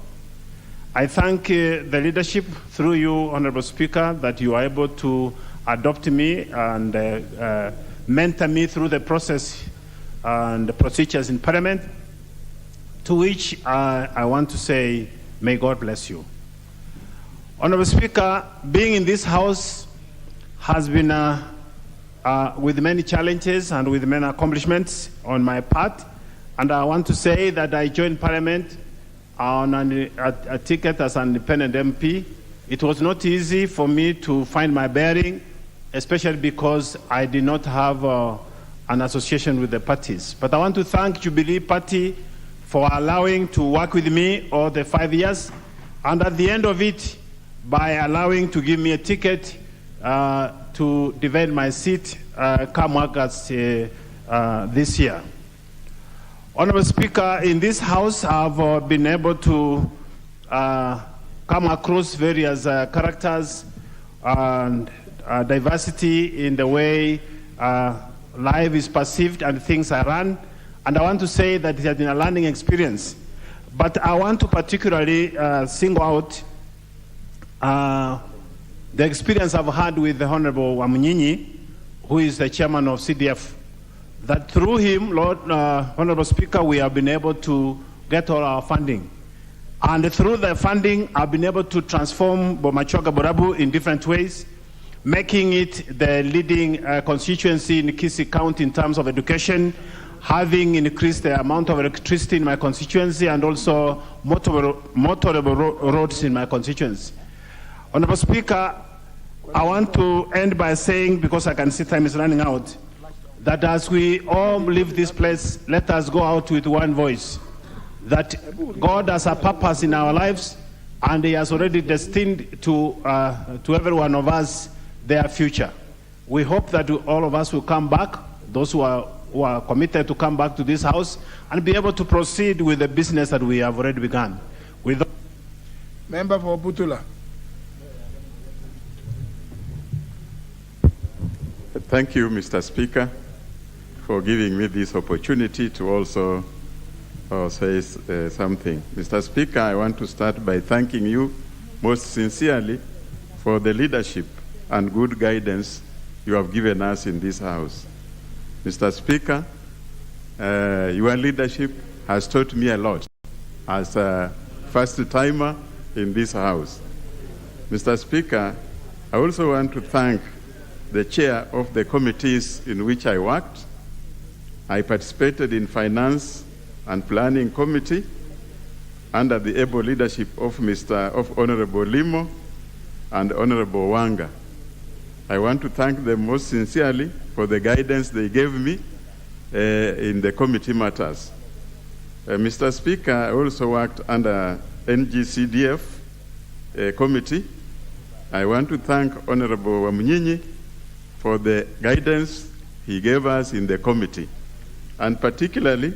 I thank the leadership through you, Honorable Speaker, that you are able to adopt me and mentor me through the process and the procedures in Parliament, to which I want to say, may God bless you. Honorable Speaker, being in this House has been with many challenges and with many accomplishments on my part, and I want to say that I joined Parliament on a ticket as an independent MP. It was not easy for me to find my bearing, especially because I did not have an association with the parties. But I want to thank Jubilee Party for allowing to work with me all the 5 years, and at the end of it, by allowing to give me a ticket to defend my seat come August this year. Honorable Speaker, in this House, I've been able to come across various characters and diversity in the way life is perceived and things are run. And I want to say that it has been a learning experience. But I want to particularly single out the experience I've had with the Honorable Wamunyinyi, who is the chairman of CDF. That through him, Honorable Speaker, we have been able to get all our funding. And through the funding, I've been able to transform Bomachoga Borabu in different ways, making it the leading constituency in Kisii County in terms of education, having increased the amount of electricity in my constituency, and also motorable roads in my constituency. Honorable Speaker, I want to end by saying, because I can see time is running out, that as we all leave this place, let us go out with one voice, that God has a purpose in our lives, and He has already destined to every one of us their future. We hope that all of us will come back, those who are committed to come back to this House, and be able to proceed with the business that we have already begun. Member for Butula. Thank you, Mr. Speaker, for giving me this opportunity to also say something. Mr. Speaker, I want to start by thanking you most sincerely for the leadership and good guidance you have given us in this House. Mr. Speaker, your leadership has taught me a lot as a first-timer in this House. Mr. Speaker, I also want to thank the chair of the committees in which I worked. I participated in Finance and Planning Committee under the able leadership of Honorable Limo and Honorable Wanga. I want to thank them most sincerely for the guidance they gave me in the committee matters. Mr. Speaker, I also worked under NGCDF committee. I want to thank Honorable Wamunyinyi for the guidance he gave us in the committee. And particularly,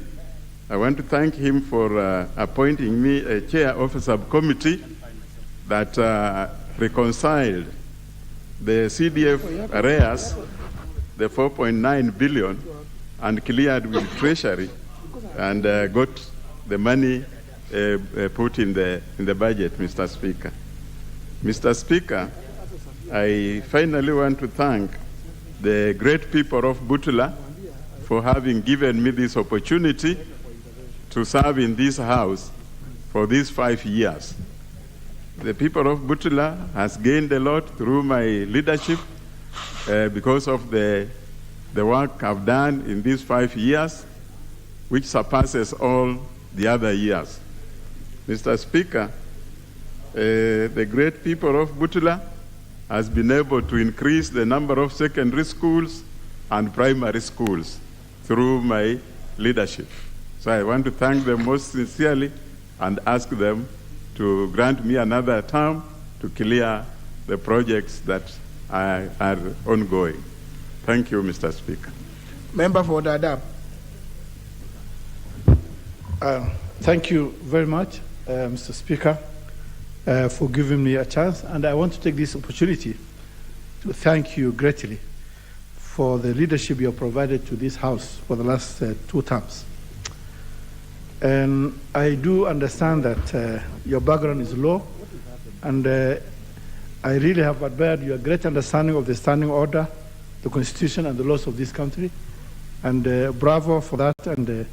I want to thank him for appointing me a chair of a subcommittee that reconciled the CDF arrears, the 4.9 billion, and cleared with Treasury, and got the money put in the budget, Mr. Speaker. Mr. Speaker, I finally want to thank the great people of Butula for having given me this opportunity to serve in this House for these 5 years. The people of Butula has gained a lot through my leadership because of the work I've done in these 5 years, which surpasses all the other years. Mr. Speaker, the great people of Butula has been able to increase the number of secondary schools and primary schools through my leadership. So I want to thank them most sincerely and ask them to grant me another term to clear the projects that are ongoing. Thank you, Mr. Speaker. Member for Dadaab. Thank you very much, Mr. Speaker, for giving me a chance. And I want to take this opportunity to thank you greatly for the leadership you have provided to this House for the last 2 terms. And I do understand that your background is low, and I really have admired your great understanding of the standing order, the Constitution, and the laws of this country. And bravo for that, and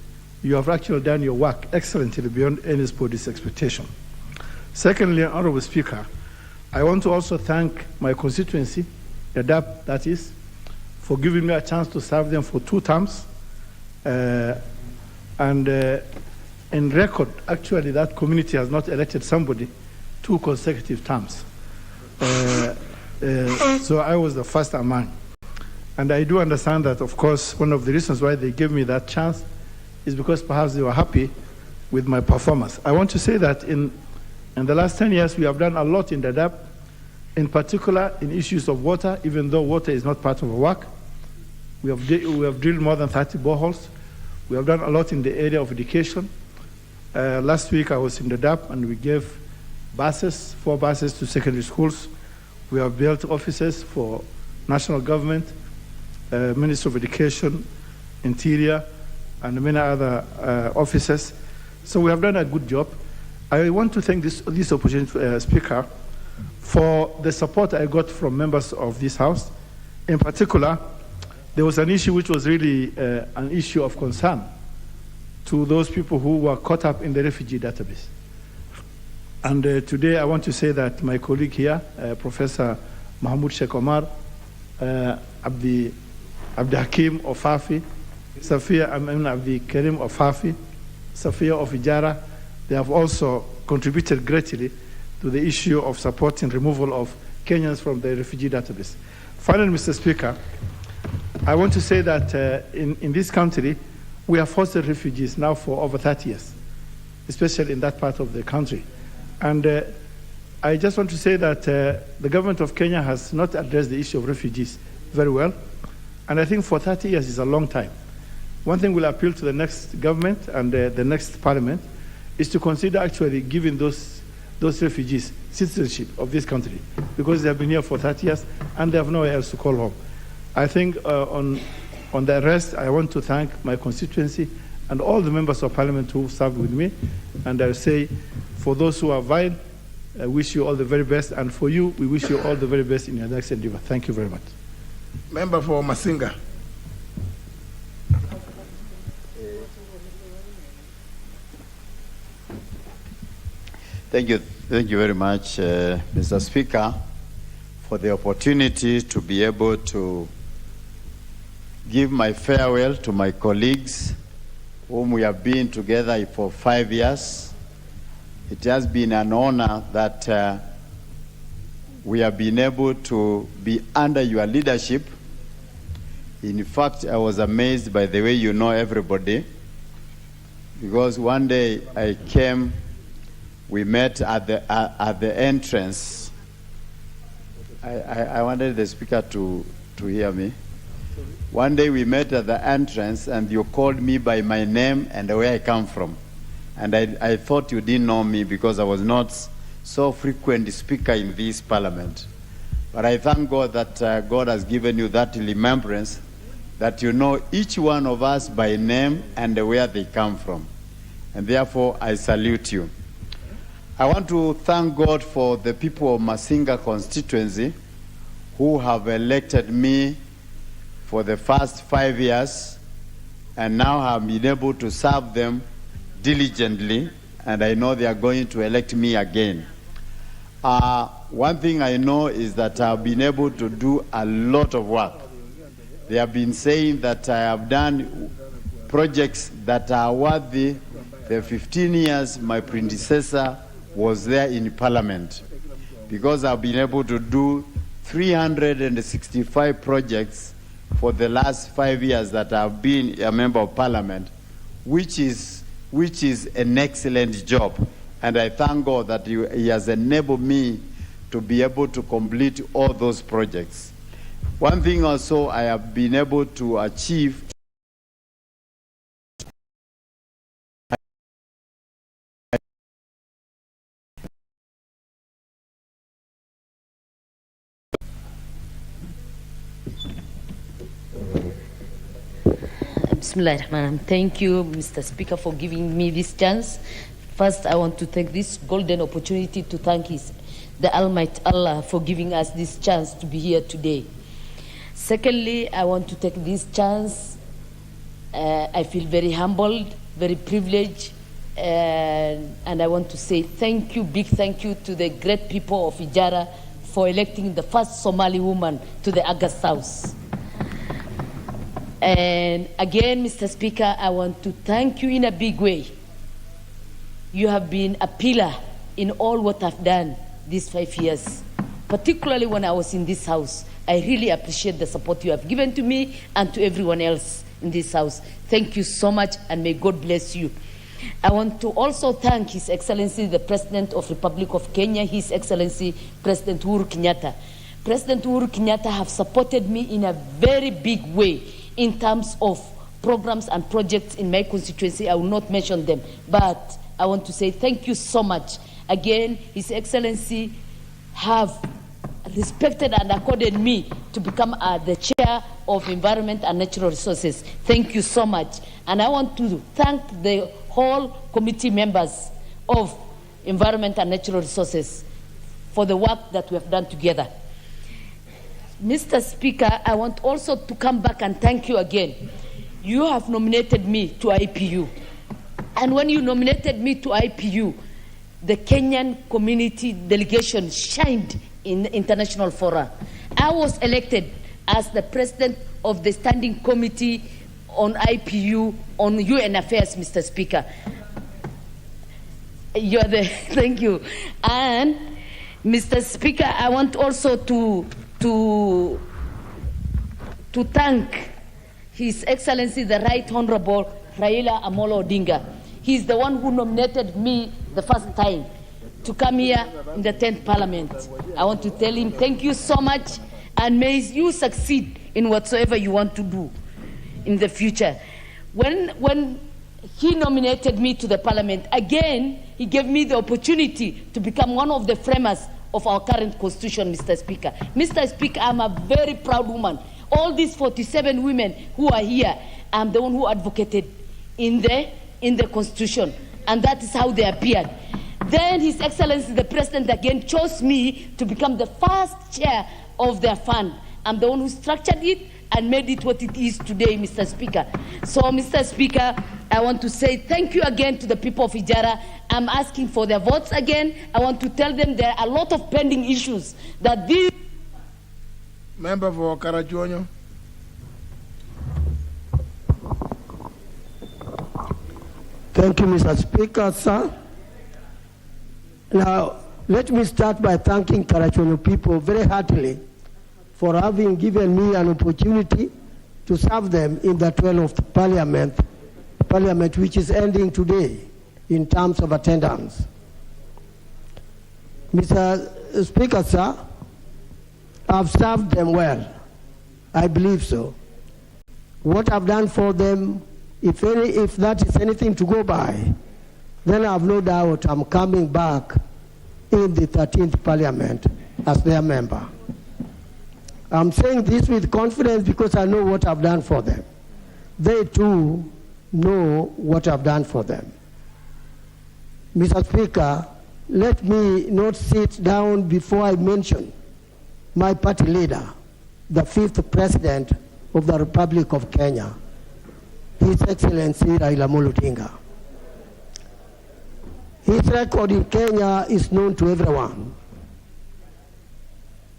you have actually done your work excellently beyond anybody's expectation. Secondly, Honorable Speaker, I want to also thank my constituency, the DAP, that is, for giving me a chance to serve them for 2 terms. In record, actually, that community has not elected somebody 2 consecutive terms. So I was the first among. And I do understand that, of course, one of the reasons why they gave me that chance is because perhaps they were happy with my performance. I want to say that in the last 10 years, we have done a lot in Dadaab, in particular in issues of water, even though water is not part of our work. We have drilled more than 30 boreholes. We have done a lot in the area of education. Last week, I was in Dadaab, and we gave buses, 4 buses to secondary schools. We have built offices for national government, Ministry of Education, Interior, and many other offices. So we have done a good job. I want to thank this opportunity, Speaker, for the support I got from members of this House. In particular, there was an issue which was really an issue of concern to those people who were caught up in the refugee database. And today I want to say that my colleague here, Professor Mahmoud Sheikh Omar, Abdi Hakim of Fafi, Safia Amin Abdi Karim of Fafi, Safia of Ijara, they have also contributed greatly to the issue of supporting removal of Kenyans from the refugee database. Finally, Mr. Speaker, I want to say that in this country, we have hosted refugees now for over 30 years, especially in that part of the country. And I just want to say that the government of Kenya has not addressed the issue of refugees very well. And I think for 30 years is a long time. One thing we'll appeal to the next government and the next parliament is to consider actually giving those refugees citizenship of this country, because they have been here for 30 years and they have nowhere else to call home. I think on the rest, I want to thank my constituency and all the members of parliament who served with me. And I say, for those who are vying, I wish you all the very best. And for you, we wish you all the very best in your next endeavor. Thank you very much. Member for Masinga. Thank you very much, Mr. Speaker, for the opportunity to be able to give my farewell to my colleagues whom we have been together for 5 years. It has been an honor that we have been able to be under your leadership. In fact, I was amazed by the way you know everybody, because one day I came, we met at the entrance. I wanted the speaker to hear me. One day we met at the entrance and you called me by my name and where I come from. And I thought you didn't know me because I was not so frequent speaker in this parliament. But I thank God that God has given you that remembrance, that you know each one of us by name and where they come from. And therefore, I salute you. I want to thank God for the people of Masinga constituency who have elected me for the first 5 years and now have been able to serve them diligently, and I know they are going to elect me again. One thing I know is that I've been able to do a lot of work. They have been saying that I have done projects that are worthy the 15 years my predecessor was there in Parliament, because I've been able to do 365 projects for the last 5 years that I've been a member of Parliament, which is an excellent job. And I thank God that He has enabled me to be able to complete all those projects. One thing also I have been able to achieve Bismillahirrahmanirrahim. Thank you, Mr. Speaker, for giving me this chance. First, I want to take this golden opportunity to thank the Almighty Allah for giving us this chance to be here today. Secondly, I want to take this chance. I feel very humbled, very privileged, and I want to say thank you, big thank you to the great people of Ijara for electing the first Somali woman to the August House. And again, Mr. Speaker, I want to thank you in a big way. You have been a pillar in all what I've done these 5 years, particularly when I was in this house. I really appreciate the support you have given to me and to everyone else in this house. Thank you so much, and may God bless you. I want to also thank His Excellency, the President of Republic of Kenya, His Excellency, President Uhuru Kenyatta. President Uhuru Kenyatta have supported me in a very big way in terms of programs and projects in my constituency. I will not mention them, but I want to say thank you so much. Again, His Excellency have respected and accorded me to become the chair of Environment and Natural Resources. Thank you so much. And I want to thank the whole committee members of Environment and Natural Resources for the work that we have done together. Mr. Speaker, I want also to come back and thank you again. You have nominated me to IPU. And when you nominated me to IPU, the Kenyan community delegation shined in the international fora. I was elected as the president of the Standing Committee on IPU on UN Affairs, Mr. Speaker. You're the, thank you. And Mr. Speaker, I want also to thank His Excellency, the Right Honorable Raila Amolo Odinga. He's the one who nominated me the first time to come here in the 10th Parliament. I want to tell him thank you so much, and may you succeed in whatsoever you want to do in the future. When he nominated me to the Parliament, again, he gave me the opportunity to become one of the framers of our current constitution, Mr. Speaker. Mr. Speaker, I'm a very proud woman. All these 47 women who are here, I'm the one who advocated in the constitution, and that is how they appeared. Then His Excellency, the President, again chose me to become the first chair of their fund. I'm the one who structured it and made it what it is today, Mr. Speaker. So, Mr. Speaker, I want to say thank you again to the people of Ijara. I'm asking for their votes again. I want to tell them there are a lot of pending issues that these... Member for Karachuonyo. Thank you, Mr. Speaker, sir. Now, let me start by thanking Karachuonyo people very heartily for having given me an opportunity to serve them in the 12th Parliament, which is ending today in terms of attendance. Mr. Speaker, sir, I've served them well. I believe so. What I've done for them, if that is anything to go by, then I have no doubt I'm coming back in the 13th Parliament as their member. I'm saying this with confidence because I know what I've done for them. They too know what I've done for them. Mr. Speaker, let me not sit down before I mention my party leader, the 5th President of the Republic of Kenya, His Excellency Raila Amolo Odinga. His record in Kenya is known to everyone.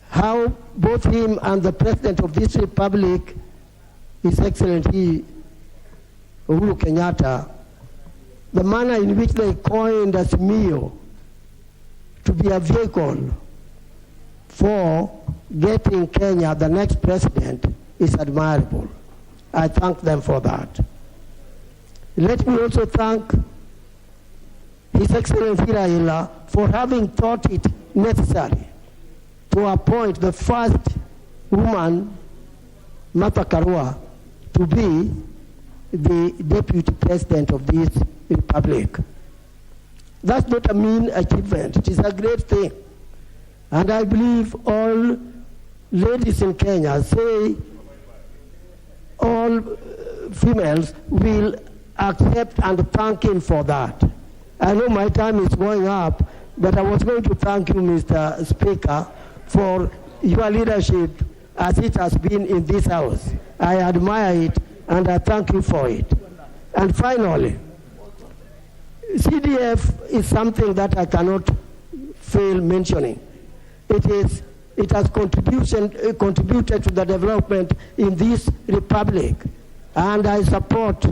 How both him and the President of this Republic, His Excellency Uhuru Kenyatta, the manner in which they coined Azimio to be a vehicle for getting Kenya the next president is admirable. I thank them for that. Let me also thank His Excellency Raila for having thought it necessary to appoint the first woman, Martha Karua, to be the Deputy President of this Republic. That's not a mean achievement. It is a great thing. And I believe all ladies in Kenya, say all females, will accept and thank him for that. I know my time is going up, but I was going to thank you, Mr. Speaker, for your leadership as it has been in this House. I admire it and I thank you for it. And finally, CDF is something that I cannot fail mentioning. It has contributed to the development in this republic, and I support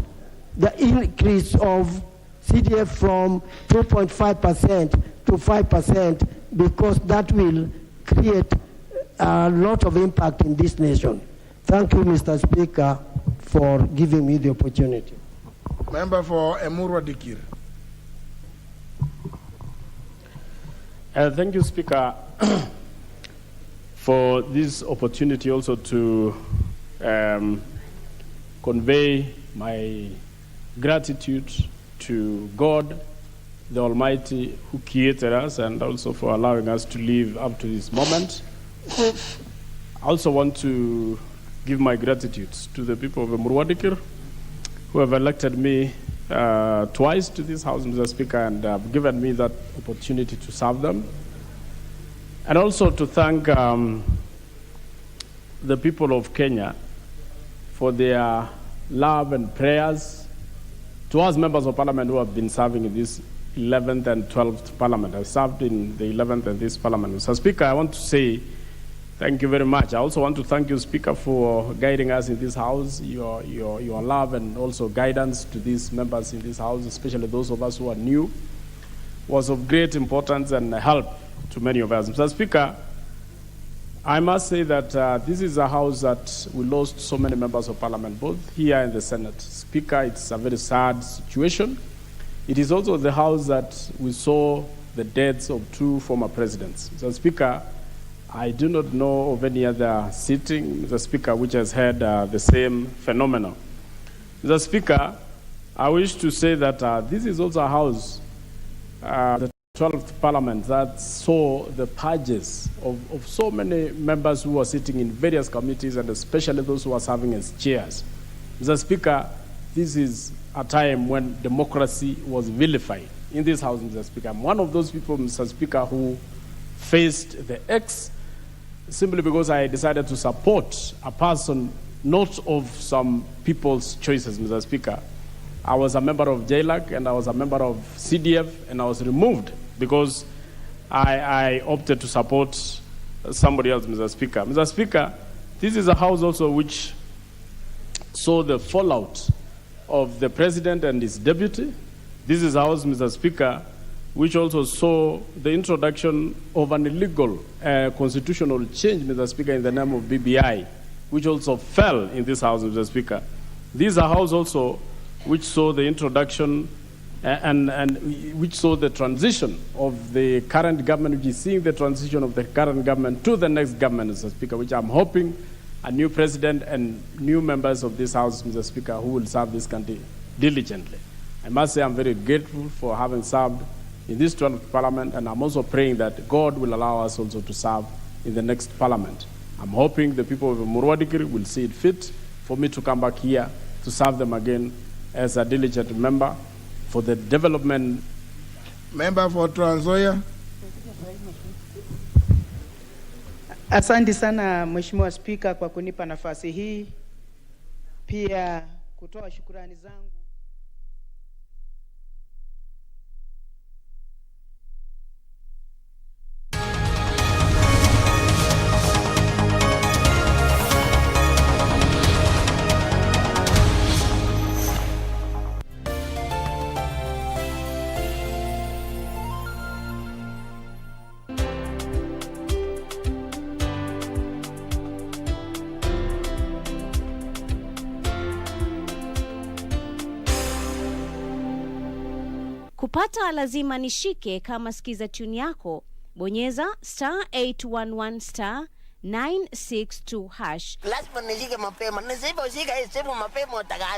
the increase of CDF from 2.5% to 5% because that will create a lot of impact in this nation. Thank you, Mr. Speaker, for giving me the opportunity. Member for Emurwa Dikir. Thank you, Speaker, for this opportunity also to convey my gratitude to God, the Almighty, who created us, and also for allowing us to live up to this moment. I also want to give my gratitude to the people of Murwadikir who have elected me twice to this House, Mr. Speaker, and have given me that opportunity to serve them. And also to thank the people of Kenya for their love and prayers to us members of Parliament who have been serving in this 11th and 12th Parliament. I served in the 11th and this Parliament. Mr. Speaker, I want to say thank you very much. I also want to thank you, Speaker, for guiding us in this House, your love and also guidance to these members in this House, especially those of us who are new, was of great importance and help to many of us. Mr. Speaker, I must say that this is a House that we lost so many members of Parliament, both here in the Senate. Speaker, it's a very sad situation. It is also the House that we saw the deaths of two former presidents. Mr. Speaker, I do not know of any other sitting, Mr. Speaker, which has had the same phenomenon. Mr. Speaker, I wish to say that this is also a House, the 12th Parliament, that saw the purges of so many members who were sitting in various committees, and especially those who are serving as chairs. Mr. Speaker, this is a time when democracy was vilified in this House, Mr. Speaker. I'm one of those people, Mr. Speaker, who faced the X simply because I decided to support a person not of some people's choices, Mr. Speaker. I was a member of JLAC and I was a member of CDF, and I was removed because I opted to support somebody else, Mr. Speaker. Mr. Speaker, this is a House also which saw the fallout of the President and his deputy. This is a House, Mr. Speaker, which also saw the introduction of an illegal constitutional change, Mr. Speaker, in the name of BBI, which also fell in this House, Mr. Speaker. This is a House also which saw the introduction and which saw the transition of the current government, which is seeing the transition of the current government to the next government, Mr. Speaker, which I'm hoping a new president and new members of this House, Mr. Speaker, who will serve this country diligently. I must say I'm very grateful for having served in this 12th Parliament, and I'm also praying that God will allow us also to serve in the next Parliament. I'm hoping the people of Murwadikiri will see it fit for me to come back here to serve them again as a diligent member for the development. Member for Trans Nzoia. Asante sana Mheshimiwa Spika kwa kunipa nafasi hii, pia kutoa shukrani zangu kupata lazima nishike. Kama sikiza tune yako, bonyeza *811 *962#. Lazima nishike mapema. Nisipo shika hii simu mapema utagasi.